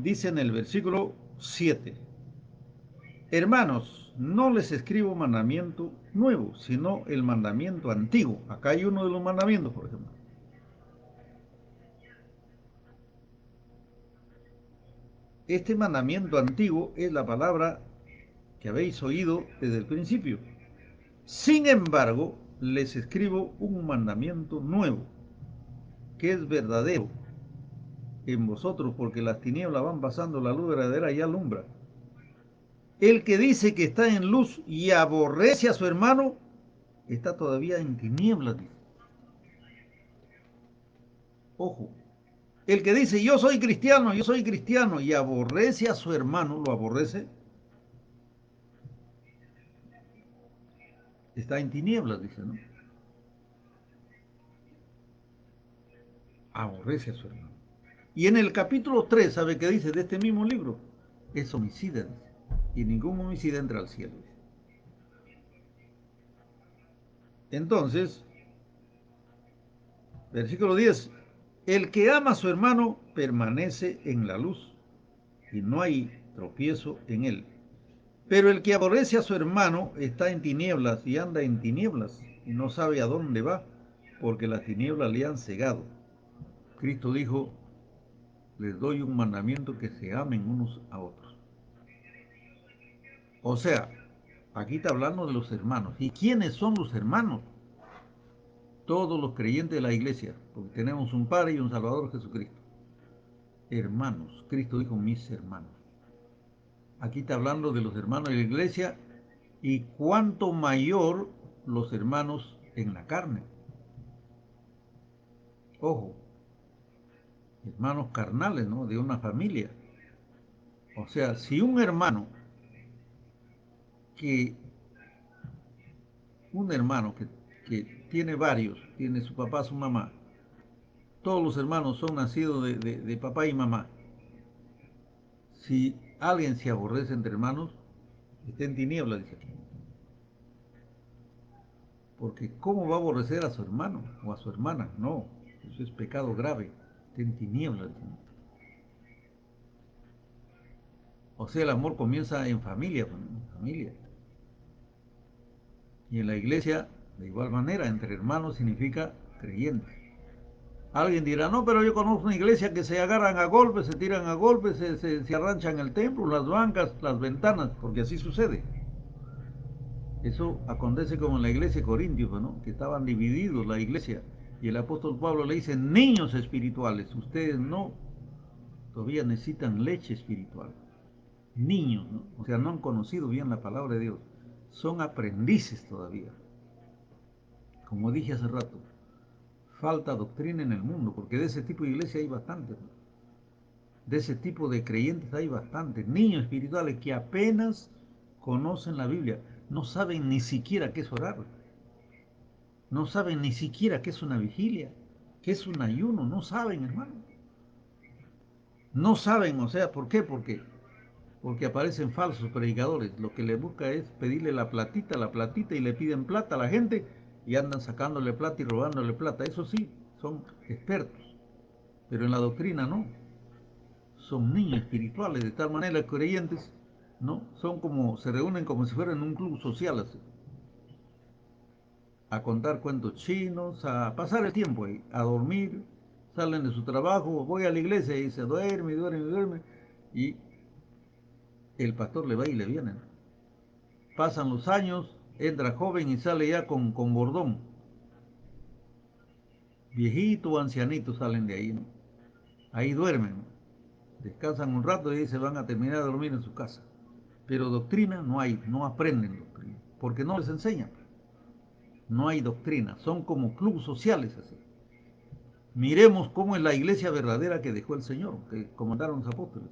dice en el versículo 7, hermanos, no les escribo mandamiento nuevo, sino el mandamiento antiguo. Acá hay uno de los mandamientos, por ejemplo. Este mandamiento antiguo es la palabra que habéis oído desde el principio. Sin embargo, les escribo un mandamiento nuevo, que es verdadero en vosotros, porque las tinieblas van pasando, la luz verdadera y alumbra. El que dice que está en luz y aborrece a su hermano, está todavía en tinieblas. Ojo, el que dice yo soy cristiano y aborrece a su hermano, lo aborrece, está en tinieblas, dice, ¿no? Aborrece a su hermano. Y en el capítulo 3, ¿sabe qué dice de este mismo libro? Es homicida, dice. Y ningún homicida entra al cielo. Entonces, versículo 10, El que ama a su hermano permanece en la luz y no hay tropiezo en él. Pero el que aborrece a su hermano está en tinieblas y anda en tinieblas y no sabe a dónde va, porque las tinieblas le han cegado. Cristo dijo, les doy un mandamiento, que se amen unos a otros. O sea, aquí está hablando de los hermanos. ¿Y quiénes son los hermanos? Todos los creyentes de la iglesia, porque tenemos un Padre y un Salvador, Jesucristo. Hermanos, Cristo dijo mis hermanos. Aquí está hablando de los hermanos de la iglesia y cuánto mayor los hermanos en la carne. Ojo, hermanos carnales, ¿no? De una familia. O sea, si un hermano que que tiene varios, tiene su papá, su mamá, todos los hermanos son nacidos de papá y mamá. Si alguien se aborrece entre hermanos, está en tinieblas, dice aquí. Porque ¿cómo va a aborrecer a su hermano o a su hermana? No, eso es pecado grave, está en tinieblas. O sea, el amor comienza en familia, en familia. Y en la iglesia, de igual manera, entre hermanos significa creyentes. Alguien dirá, no, pero yo conozco una iglesia que se agarran a golpes, se tiran a golpes, se arranchan el templo, las bancas, las ventanas, porque así sucede. Eso acontece como en la iglesia de Corintios, ¿no? Que estaban divididos la iglesia. Y el apóstol Pablo le dice, niños espirituales, ustedes no, todavía necesitan leche espiritual. Niños, ¿no? O sea, no han conocido bien la palabra de Dios. Son aprendices todavía. Como dije hace rato, falta doctrina en el mundo, porque de ese tipo de iglesia hay bastante, ¿no? De ese tipo de creyentes hay bastantes. Niños espirituales que apenas conocen la Biblia, no saben ni siquiera qué es orar. No saben ni siquiera qué es una vigilia, qué es un ayuno, no saben, hermano. No saben, o sea, ¿por qué? Porque aparecen falsos predicadores. Lo que le busca es pedirle la platita, y le piden plata a la gente y andan sacándole plata y robándole plata. Eso sí, son expertos, pero en la doctrina no. Son niños espirituales, de tal manera que creyentes, ¿no? Son como, se reúnen como si fueran un club social, así, a contar cuentos chinos, a pasar el tiempo ahí, a dormir, salen de su trabajo, voy a la iglesia y se duerme, y el pastor le va y le viene, ¿no? Pasan los años, entra joven y sale ya con bordón. Viejito o ancianito salen de ahí, ¿no? Ahí duermen, ¿no? Descansan un rato y se van a terminar de dormir en su casa. Pero doctrina no hay, no aprenden doctrina, porque no les enseñan. No hay doctrina, son como clubes sociales así. Miremos cómo es la iglesia verdadera que dejó el Señor, que comandaron los apóstoles.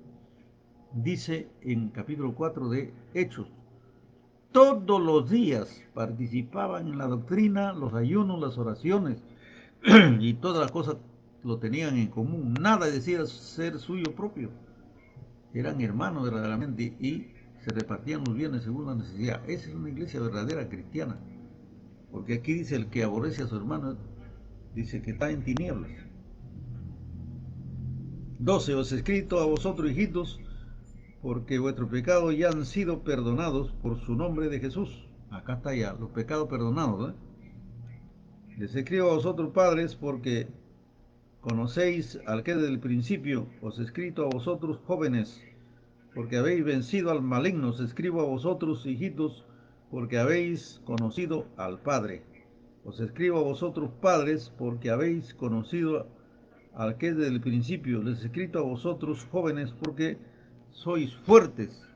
Dice en capítulo 4 de Hechos, todos los días participaban en la doctrina, los ayunos, las oraciones y todas las cosas lo tenían en común. Nada decía ser suyo propio. Eran hermanos verdaderamente y se repartían los bienes según la necesidad. Esa es una iglesia verdadera cristiana. Porque aquí dice el que aborrece a su hermano, dice que está en tinieblas. 12. Os he escrito a vosotros, hijitos, porque vuestros pecados ya han sido perdonados por su nombre de Jesús. Acá está ya, los pecados perdonados, ¿eh? Les escribo a vosotros, padres, porque conocéis al que desde el principio. Os he escrito a vosotros, jóvenes, porque habéis vencido al maligno. Os escribo a vosotros, hijitos, porque habéis conocido al Padre. Os escribo a vosotros, padres, porque habéis conocido al que desde el principio. Les he escrito a vosotros, jóvenes, porque sois fuertes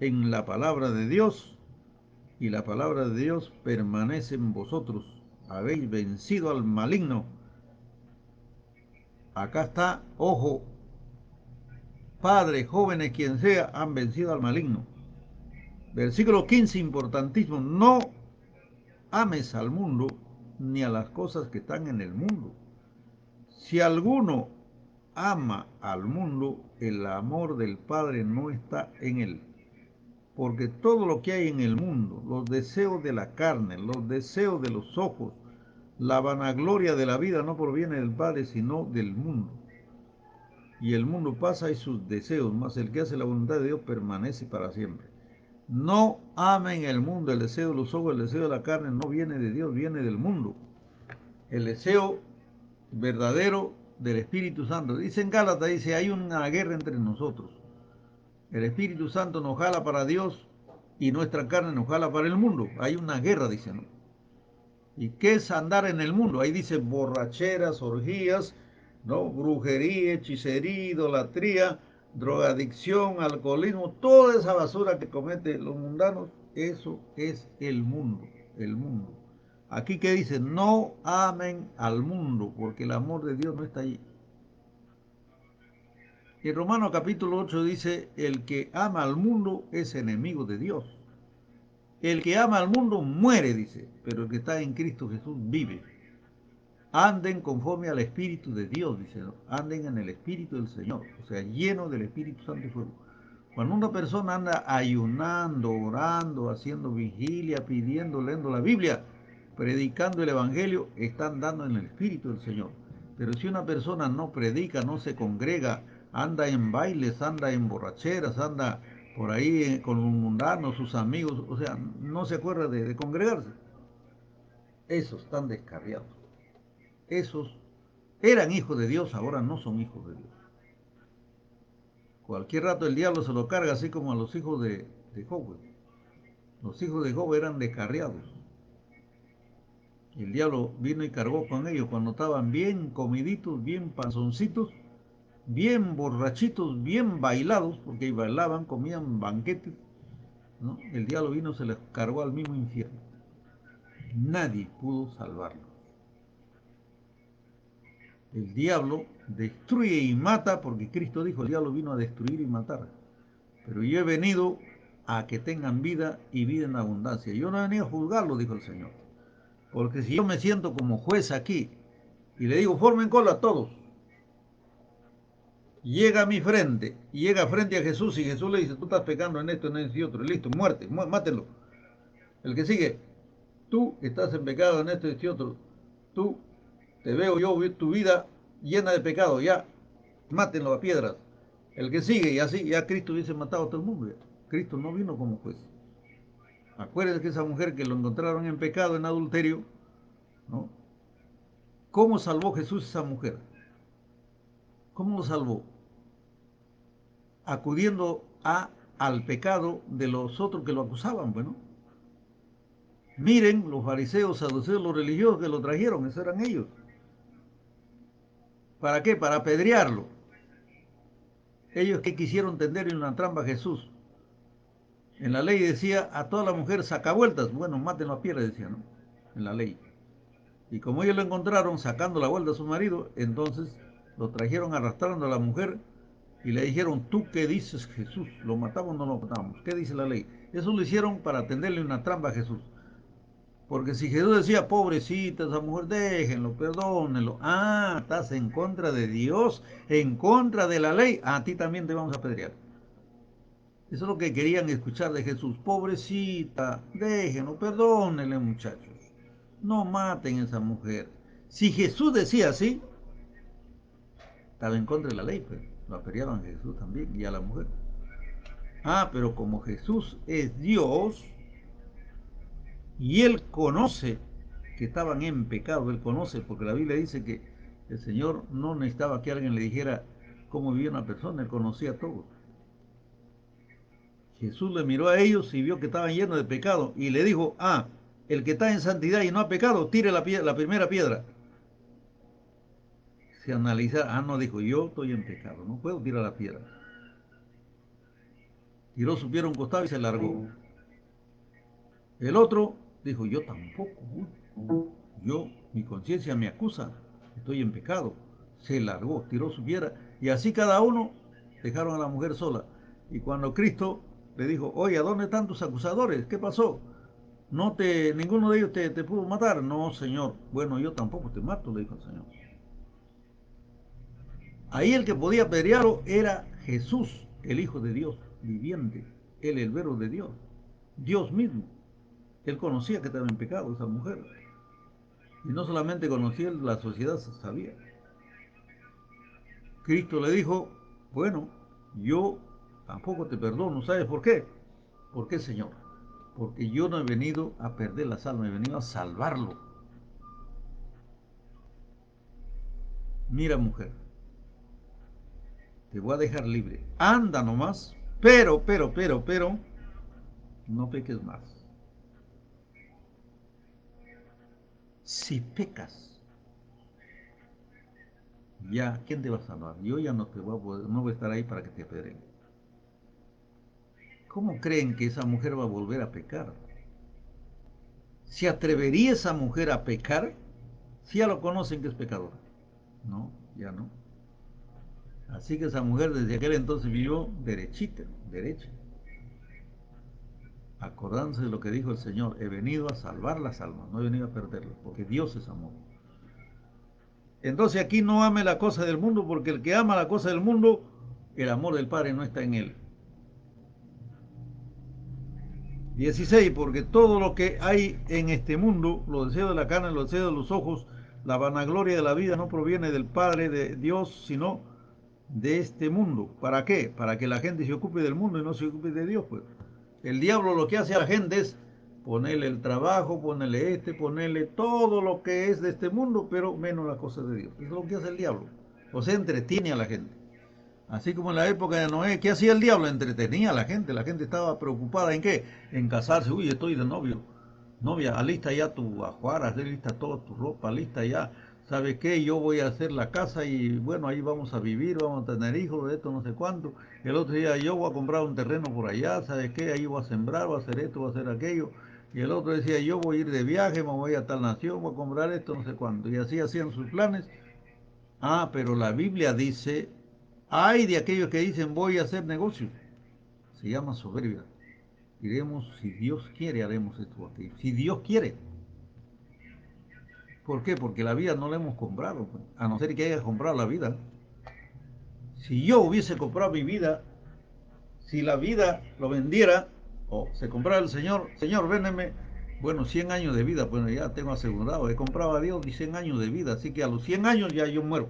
en la palabra de Dios, y la palabra de Dios permanece en vosotros. Habéis vencido al maligno. Acá está, ojo, padres, jóvenes, quien sea, han vencido al maligno. Versículo 15, importantísimo. No ames al mundo ni a las cosas que están en el mundo. Si alguno ama al mundo, el amor del Padre no está en él. Porque todo lo que hay en el mundo, los deseos de la carne, los deseos de los ojos, La vanagloria de la vida no proviene del Padre, sino del mundo. Y el mundo pasa y sus deseos, mas el que hace la voluntad de Dios permanece para siempre. No amen el mundo, el deseo de los ojos, el deseo de la carne no viene de Dios, viene del mundo. El deseo verdadero del Espíritu Santo. Dice en Gálatas, dice, hay una guerra entre nosotros. El Espíritu Santo nos jala para Dios y nuestra carne nos jala para el mundo. Hay una guerra, dice, ¿no? ¿Y qué es andar en el mundo? Ahí dice borracheras, orgías, ¿no? Brujería, hechicería, idolatría, drogadicción, alcoholismo, toda esa basura que cometen los mundanos, eso es el mundo, el mundo. Aquí que dice, no amen al mundo, porque el amor de Dios no está allí. Y Romanos capítulo 8 dice, el que ama al mundo es enemigo de Dios. El que ama al mundo muere, dice, pero el que está en Cristo Jesús vive. Anden conforme al Espíritu de Dios, dice, ¿no? Anden en el Espíritu del Señor, o sea, lleno del Espíritu Santo y fuego. Cuando una persona anda ayunando, orando, haciendo vigilia, pidiendo, leyendo la Biblia, predicando el Evangelio, está andando en el Espíritu del Señor. Pero si una persona no predica, no se congrega, anda en bailes, anda en borracheras, anda por ahí con los mundanos, sus amigos, o sea, no se acuerda de congregarse, esos están descarriados. Esos eran hijos de Dios, ahora no son hijos de Dios. Cualquier rato el diablo se lo carga, así como a los hijos de Job. Los hijos de Job eran descarriados. El diablo vino y cargó con ellos cuando estaban bien comiditos, bien panzoncitos, bien borrachitos, bien bailados, porque bailaban, comían banquetes, ¿no? El diablo vino y se les cargó al mismo infierno. Nadie pudo salvarlos. El diablo destruye y mata, porque Cristo dijo, el diablo vino a destruir y matar. Pero yo he venido a que tengan vida y vida en abundancia. Yo no he venido a juzgarlo, dijo el Señor. Porque si yo me siento como juez aquí y le digo, formen cola a todos, llega a mi frente y llega frente a Jesús y Jesús le dice, tú estás pecando en esto, en esto y otro, listo, muerte, mátelo. El que sigue, tú estás en pecado en esto y este otro, tú te veo yo tu vida llena de pecado, ya, mátenlo a piedras. El que sigue y así, ya Cristo hubiese matado a todo el mundo. Ya. Cristo no vino como juez. Acuérdense que esa mujer que lo encontraron en pecado, en adulterio, ¿no? ¿Cómo salvó Jesús a esa mujer? ¿Cómo lo salvó? Acudiendo al pecado de los otros que lo acusaban, bueno. Miren, los fariseos, saduceos, los religiosos que lo trajeron, esos eran ellos. ¿Para qué? Para apedrearlo. Ellos que quisieron tenderle una trampa a Jesús. En la ley decía, a toda la mujer saca vueltas. Bueno, mátenlo a piedra, decía, ¿no? En la ley. Y como ellos lo encontraron sacando la vuelta a su marido, entonces lo trajeron arrastrando a la mujer y le dijeron, ¿tú qué dices, Jesús? ¿Lo matamos o no lo matamos? ¿Qué dice la ley? Eso lo hicieron para tenderle una trampa a Jesús. Porque si Jesús decía, pobrecita esa mujer, déjenlo, perdónenlo. Ah, estás en contra de Dios, en contra de la ley. A ti también te vamos a apedrear. Eso es lo que querían escuchar de Jesús. Pobrecita, déjenlo, perdónenle, muchachos. No maten a esa mujer. Si Jesús decía así, estaba en contra de la ley, pues. Lo apedreaban a Jesús también y a la mujer. Ah, pero como Jesús es Dios y Él conoce que estaban en pecado, Él conoce, porque la Biblia dice que el Señor no necesitaba que alguien le dijera cómo vivía una persona, Él conocía todo. Jesús le miró a ellos y vio que estaban llenos de pecado y le dijo, ah, el que está en santidad y no ha pecado, tire la primera piedra. Se analiza, ah, no, dijo, yo estoy en pecado, no puedo tirar la piedra. Tiró su piedra a un costado y se largó. El otro dijo, yo tampoco, yo, mi conciencia me acusa, estoy en pecado. Se largó, tiró su piedra y así cada uno dejaron a la mujer sola. Y cuando Cristo le dijo, oye, ¿a dónde están tus acusadores? ¿Qué pasó? Ninguno de ellos te pudo matar. No, Señor. Bueno, yo tampoco te mato, le dijo el Señor. Ahí el que podía apedrearlo era Jesús, el Hijo de Dios viviente, el verbo de Dios, Dios mismo. Él conocía que estaba en pecado esa mujer. Y no solamente conocía, la sociedad sabía. Cristo le dijo, bueno, yo tampoco te perdono. ¿Sabes por qué? ¿Por qué, Señor? Porque yo no he venido a perder las almas, he venido a salvarlo. Mira, mujer, te voy a dejar libre. Anda nomás, pero, no peques más. Si pecas, ya, ¿quién te va a salvar? Yo ya no te voy a poder, no voy a estar ahí para que te apedreen. ¿Cómo creen que esa mujer va a volver a pecar? ¿Se atrevería esa mujer a pecar? Si ya lo conocen que es pecadora. No, ya no. Así que esa mujer desde aquel entonces vivió derechita, derecha, acordándose de lo que dijo el Señor: he venido a salvar las almas, no he venido a perderlas, porque Dios es amor. Entonces aquí no ame la cosa del mundo, porque el que ama la cosa del mundo, el amor del Padre no está en él. 16. Porque todo lo que hay en este mundo, los deseos de la carne, los deseos de los ojos, la vanagloria de la vida, no proviene del Padre de Dios, sino de este mundo. ¿Para qué? Para que la gente se ocupe del mundo y no se ocupe de Dios, pues. El diablo lo que hace a la gente es ponerle el trabajo, ponerle todo lo que es de este mundo, pero menos las cosas de Dios. Eso es lo que hace el diablo. O sea, entretiene a la gente. Así como en la época de Noé, ¿qué hacía el diablo? Entretenía a la gente. La gente estaba preocupada ¿en qué? En casarse. Uy, estoy de novio. Novia, alista ya tu ajuara, alista toda tu ropa, alista ya. ¿Sabes qué? Yo voy a hacer la casa y bueno, ahí vamos a vivir, vamos a tener hijos, de esto no sé cuánto. El otro día yo voy a comprar un terreno por allá, ¿sabes qué? Ahí voy a sembrar, voy a hacer esto, voy a hacer aquello. Y el otro decía, yo voy a ir de viaje, me voy a tal nación, voy a comprar esto, no sé cuánto. Y así hacían sus planes. Ah, pero la Biblia dice, hay de aquellos que dicen voy a hacer negocio. Se llama soberbia. Diremos, si Dios quiere, haremos esto o aquello. Si Dios quiere. ¿Por qué? Porque la vida no la hemos comprado, pues. A no ser que haya comprado la vida. Si yo hubiese comprado mi vida, si la vida lo vendiera, o se comprara el Señor, Señor, véndeme, bueno, 100 años de vida, bueno, ya tengo asegurado, he comprado a Dios y 100 años de vida, así que a los 100 años ya yo muero.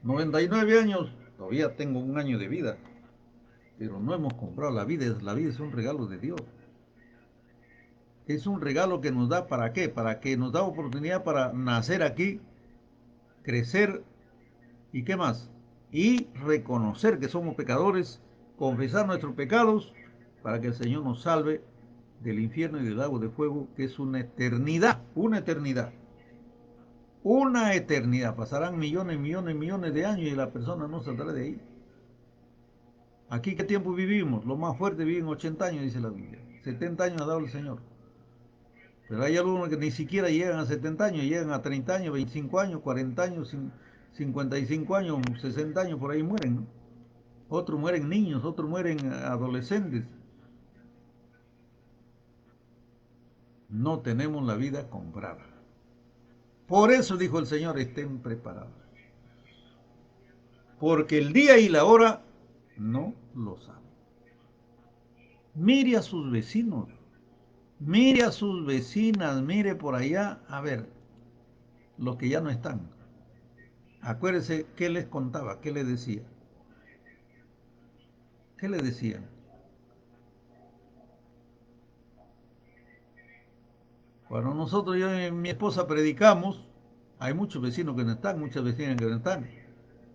99 años, todavía tengo un año de vida, pero no hemos comprado la vida es un regalo de Dios. Es un regalo que nos da ¿para qué? Para que nos da oportunidad para nacer aquí, crecer y qué más. Y reconocer que somos pecadores, confesar nuestros pecados para que el Señor nos salve del infierno y del lago de fuego, que es una eternidad, una eternidad. Una eternidad. Pasarán millones, millones, millones de años y la persona no saldrá de ahí. Aquí, ¿qué tiempo vivimos? Los más fuertes viven 80 años, dice la Biblia. 70 años ha dado el Señor. Pero hay algunos que ni siquiera llegan a 70 años, llegan a 30 años, 25 años, 40 años, 55 años, 60 años, por ahí mueren, ¿no? Otros mueren niños, otros mueren adolescentes. No tenemos la vida comprada. Por eso dijo el Señor, estén preparados. Porque el día y la hora no lo saben. Mire a sus vecinos, mire a sus vecinas, mire por allá, a ver, los que ya no están. Acuérdese qué les contaba, qué les decía. ¿Qué le decían? Cuando nosotros, yo y mi esposa predicamos, hay muchos vecinos que no están, muchas vecinas que no están.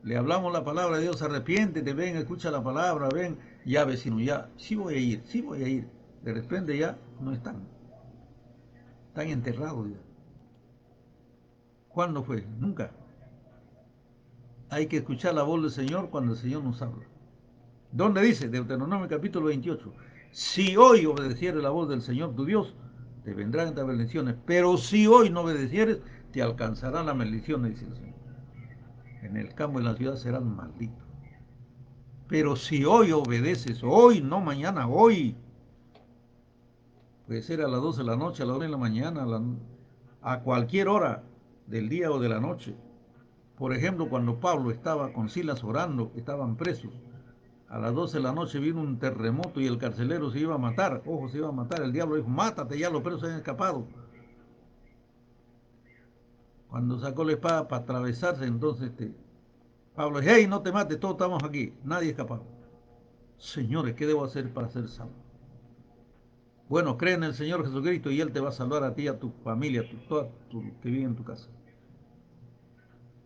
Le hablamos la palabra de Dios, arrepiéntete, ven, escucha la palabra, ven, ya vecino, ya, sí voy a ir, sí voy a ir. De repente ya no están, están enterrados ya. ¿Cuándo fue? Nunca. Hay que escuchar la voz del Señor cuando el Señor nos habla. ¿Dónde dice? Deuteronomio capítulo 28. Si hoy obedecieres la voz del Señor tu Dios, te vendrán estas bendiciones. Pero si hoy no obedecieres, te alcanzarán las maldiciones, dice el Señor. En el campo y en la ciudad serán malditos. Pero si hoy obedeces, hoy, no mañana, hoy, puede ser a las 12 de la noche, a las 1 de la mañana, a cualquier hora del día o de la noche. Por ejemplo, cuando Pablo estaba con Silas orando, estaban presos. A las 12 de la noche vino un terremoto y el carcelero se iba a matar. Ojo, se iba a matar. El diablo dijo, mátate, ya los presos se han escapado. Cuando sacó la espada para atravesarse, entonces Pablo dice, hey, no te mates, todos estamos aquí, nadie escapó. Señores, ¿qué debo hacer para ser salvo? Bueno, cree en el Señor Jesucristo y Él te va a salvar a ti y a tu familia, a todos que viven en tu casa.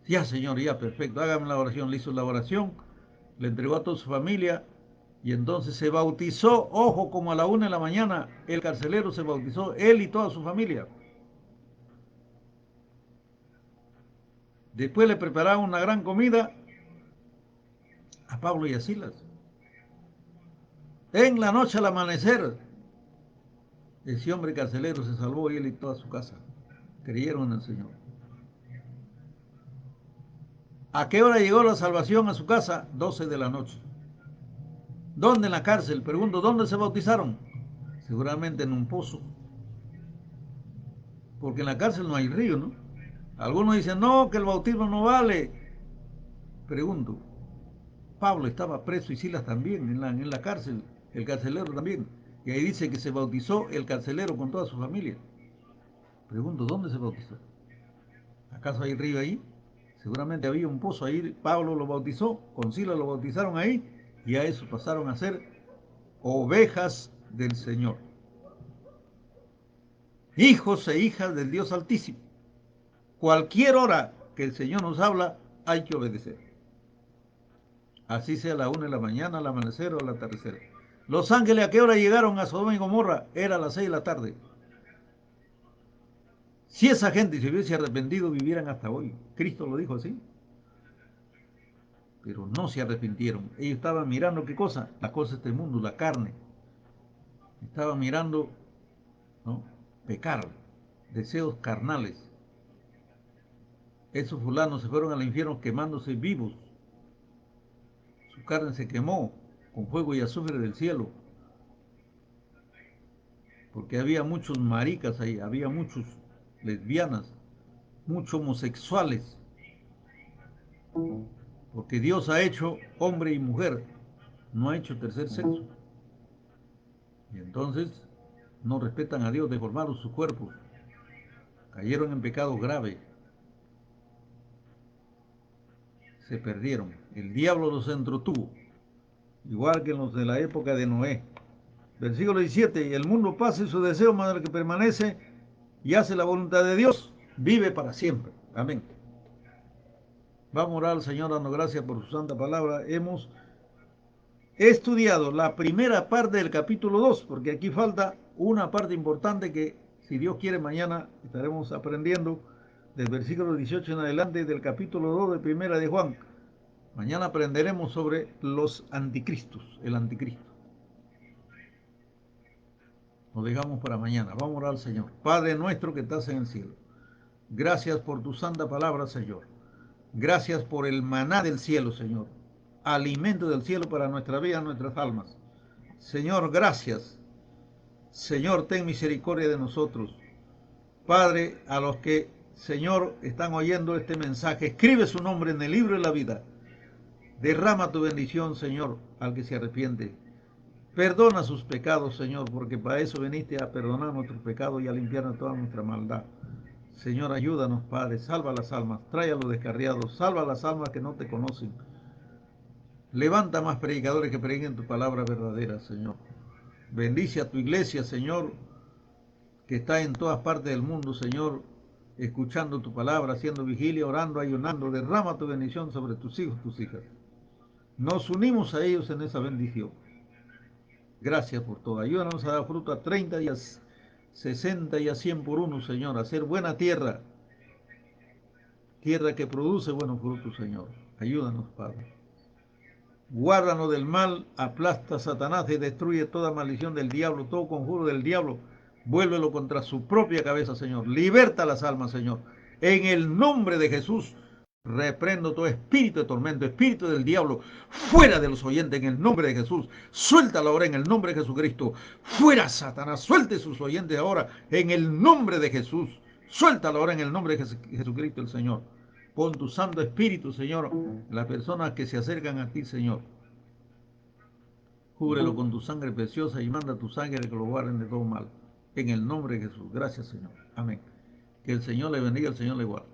Ya, Señor, ya, perfecto, hágame la oración. Le hizo la oración, le entregó a toda su familia y entonces se bautizó. Ojo, como a la 1 de la mañana, el carcelero se bautizó, él y toda su familia. Después le prepararon una gran comida a Pablo y a Silas. En la noche al amanecer, ese hombre carcelero se salvó, él y toda su casa. Creyeron en el Señor. ¿A qué hora llegó la salvación a su casa? 12 de la noche. ¿Dónde? En la cárcel. Pregunto, ¿dónde se bautizaron? Seguramente en un pozo. Porque en la cárcel no hay río, ¿no? Algunos dicen, no, que el bautismo no vale. Pregunto, Pablo estaba preso y Silas también en la cárcel, el carcelero también. Y ahí dice que se bautizó el carcelero con toda su familia. Pregunto, ¿dónde se bautizó? ¿Acaso hay río ahí? Seguramente había un pozo ahí. Pablo lo bautizó, con Silas lo bautizaron ahí y a eso pasaron a ser ovejas del Señor. Hijos e hijas del Dios Altísimo. Cualquier hora que el Señor nos habla, hay que obedecer. Así sea a la 1 de la mañana, al amanecer o al atardecer. Los ángeles, ¿a qué hora llegaron a Sodoma y Gomorra? Era a las 6 de la tarde. Si esa gente se hubiese arrepentido, vivieran hasta hoy. Cristo lo dijo así. Pero no se arrepintieron. Ellos estaban mirando qué cosa, las cosas de este mundo, la carne. Estaban mirando, ¿no? Pecar, deseos carnales. Esos fulanos se fueron al infierno quemándose vivos. Su carne se quemó con fuego y azufre del cielo. Porque había muchos maricas ahí, había muchos lesbianas, muchos homosexuales. Porque Dios ha hecho hombre y mujer, no ha hecho tercer sexo. Y entonces no respetan a Dios, deformaron sus cuerpos, cayeron en pecados graves, se perdieron. El diablo los entretuvo, igual que en los de la época de Noé. Versículo 17, y el mundo pasa y su deseo, más el que permanece y hace la voluntad de Dios, vive para siempre. Amén. Vamos a orar al Señor dando gracias por su santa palabra. Hemos estudiado la primera parte del capítulo 2, porque aquí falta una parte importante que, si Dios quiere, mañana estaremos aprendiendo del versículo 18 en adelante del capítulo 2 de Primera de Juan. Mañana aprenderemos sobre los anticristos, el anticristo. Lo dejamos para mañana. Vamos a orar al Señor. Padre nuestro que estás en el cielo, gracias por tu santa palabra, Señor. Gracias por el maná del cielo, Señor. Alimento del cielo para nuestra vida, nuestras almas. Señor, gracias. Señor, ten misericordia de nosotros. Padre, a los que, Señor, están oyendo este mensaje, escribe su nombre en el libro de la vida. Derrama tu bendición, Señor, al que se arrepiente. Perdona sus pecados, Señor, porque para eso viniste a perdonar nuestros pecados y a limpiarnos toda nuestra maldad. Señor, ayúdanos, Padre, salva las almas, trae a los descarriados, salva las almas que no te conocen. Levanta más predicadores que prediquen tu palabra verdadera, Señor. Bendice a tu iglesia, Señor, que está en todas partes del mundo, Señor, escuchando tu palabra, haciendo vigilia, orando, ayunando. Derrama tu bendición sobre tus hijos, tus hijas. Nos unimos a ellos en esa bendición. Gracias por todo. Ayúdanos a dar fruto a 30 días, 60 y a 100 por uno, Señor. A hacer buena tierra. Tierra que produce buenos frutos, Señor. Ayúdanos, Padre. Guárdanos del mal, aplasta a Satanás y destruye toda maldición del diablo, todo conjuro del diablo. Vuélvelo contra su propia cabeza, Señor. Liberta las almas, Señor. En el nombre de Jesús, reprendo todo espíritu de tormento, espíritu del diablo, fuera de los oyentes en el nombre de Jesús. Suéltalo ahora en el nombre de Jesucristo. Fuera, Satanás, suelte sus oyentes ahora en el nombre de Jesús. Suéltalo ahora en el nombre de Jesucristo el Señor. Pon tu Santo Espíritu, Señor, en las personas que se acercan a ti, Señor. Cúbrelo con tu sangre preciosa y manda tu sangre que lo guarden de todo mal. En el nombre de Jesús. Gracias, Señor. Amén. Que el Señor le bendiga, el Señor le guarde.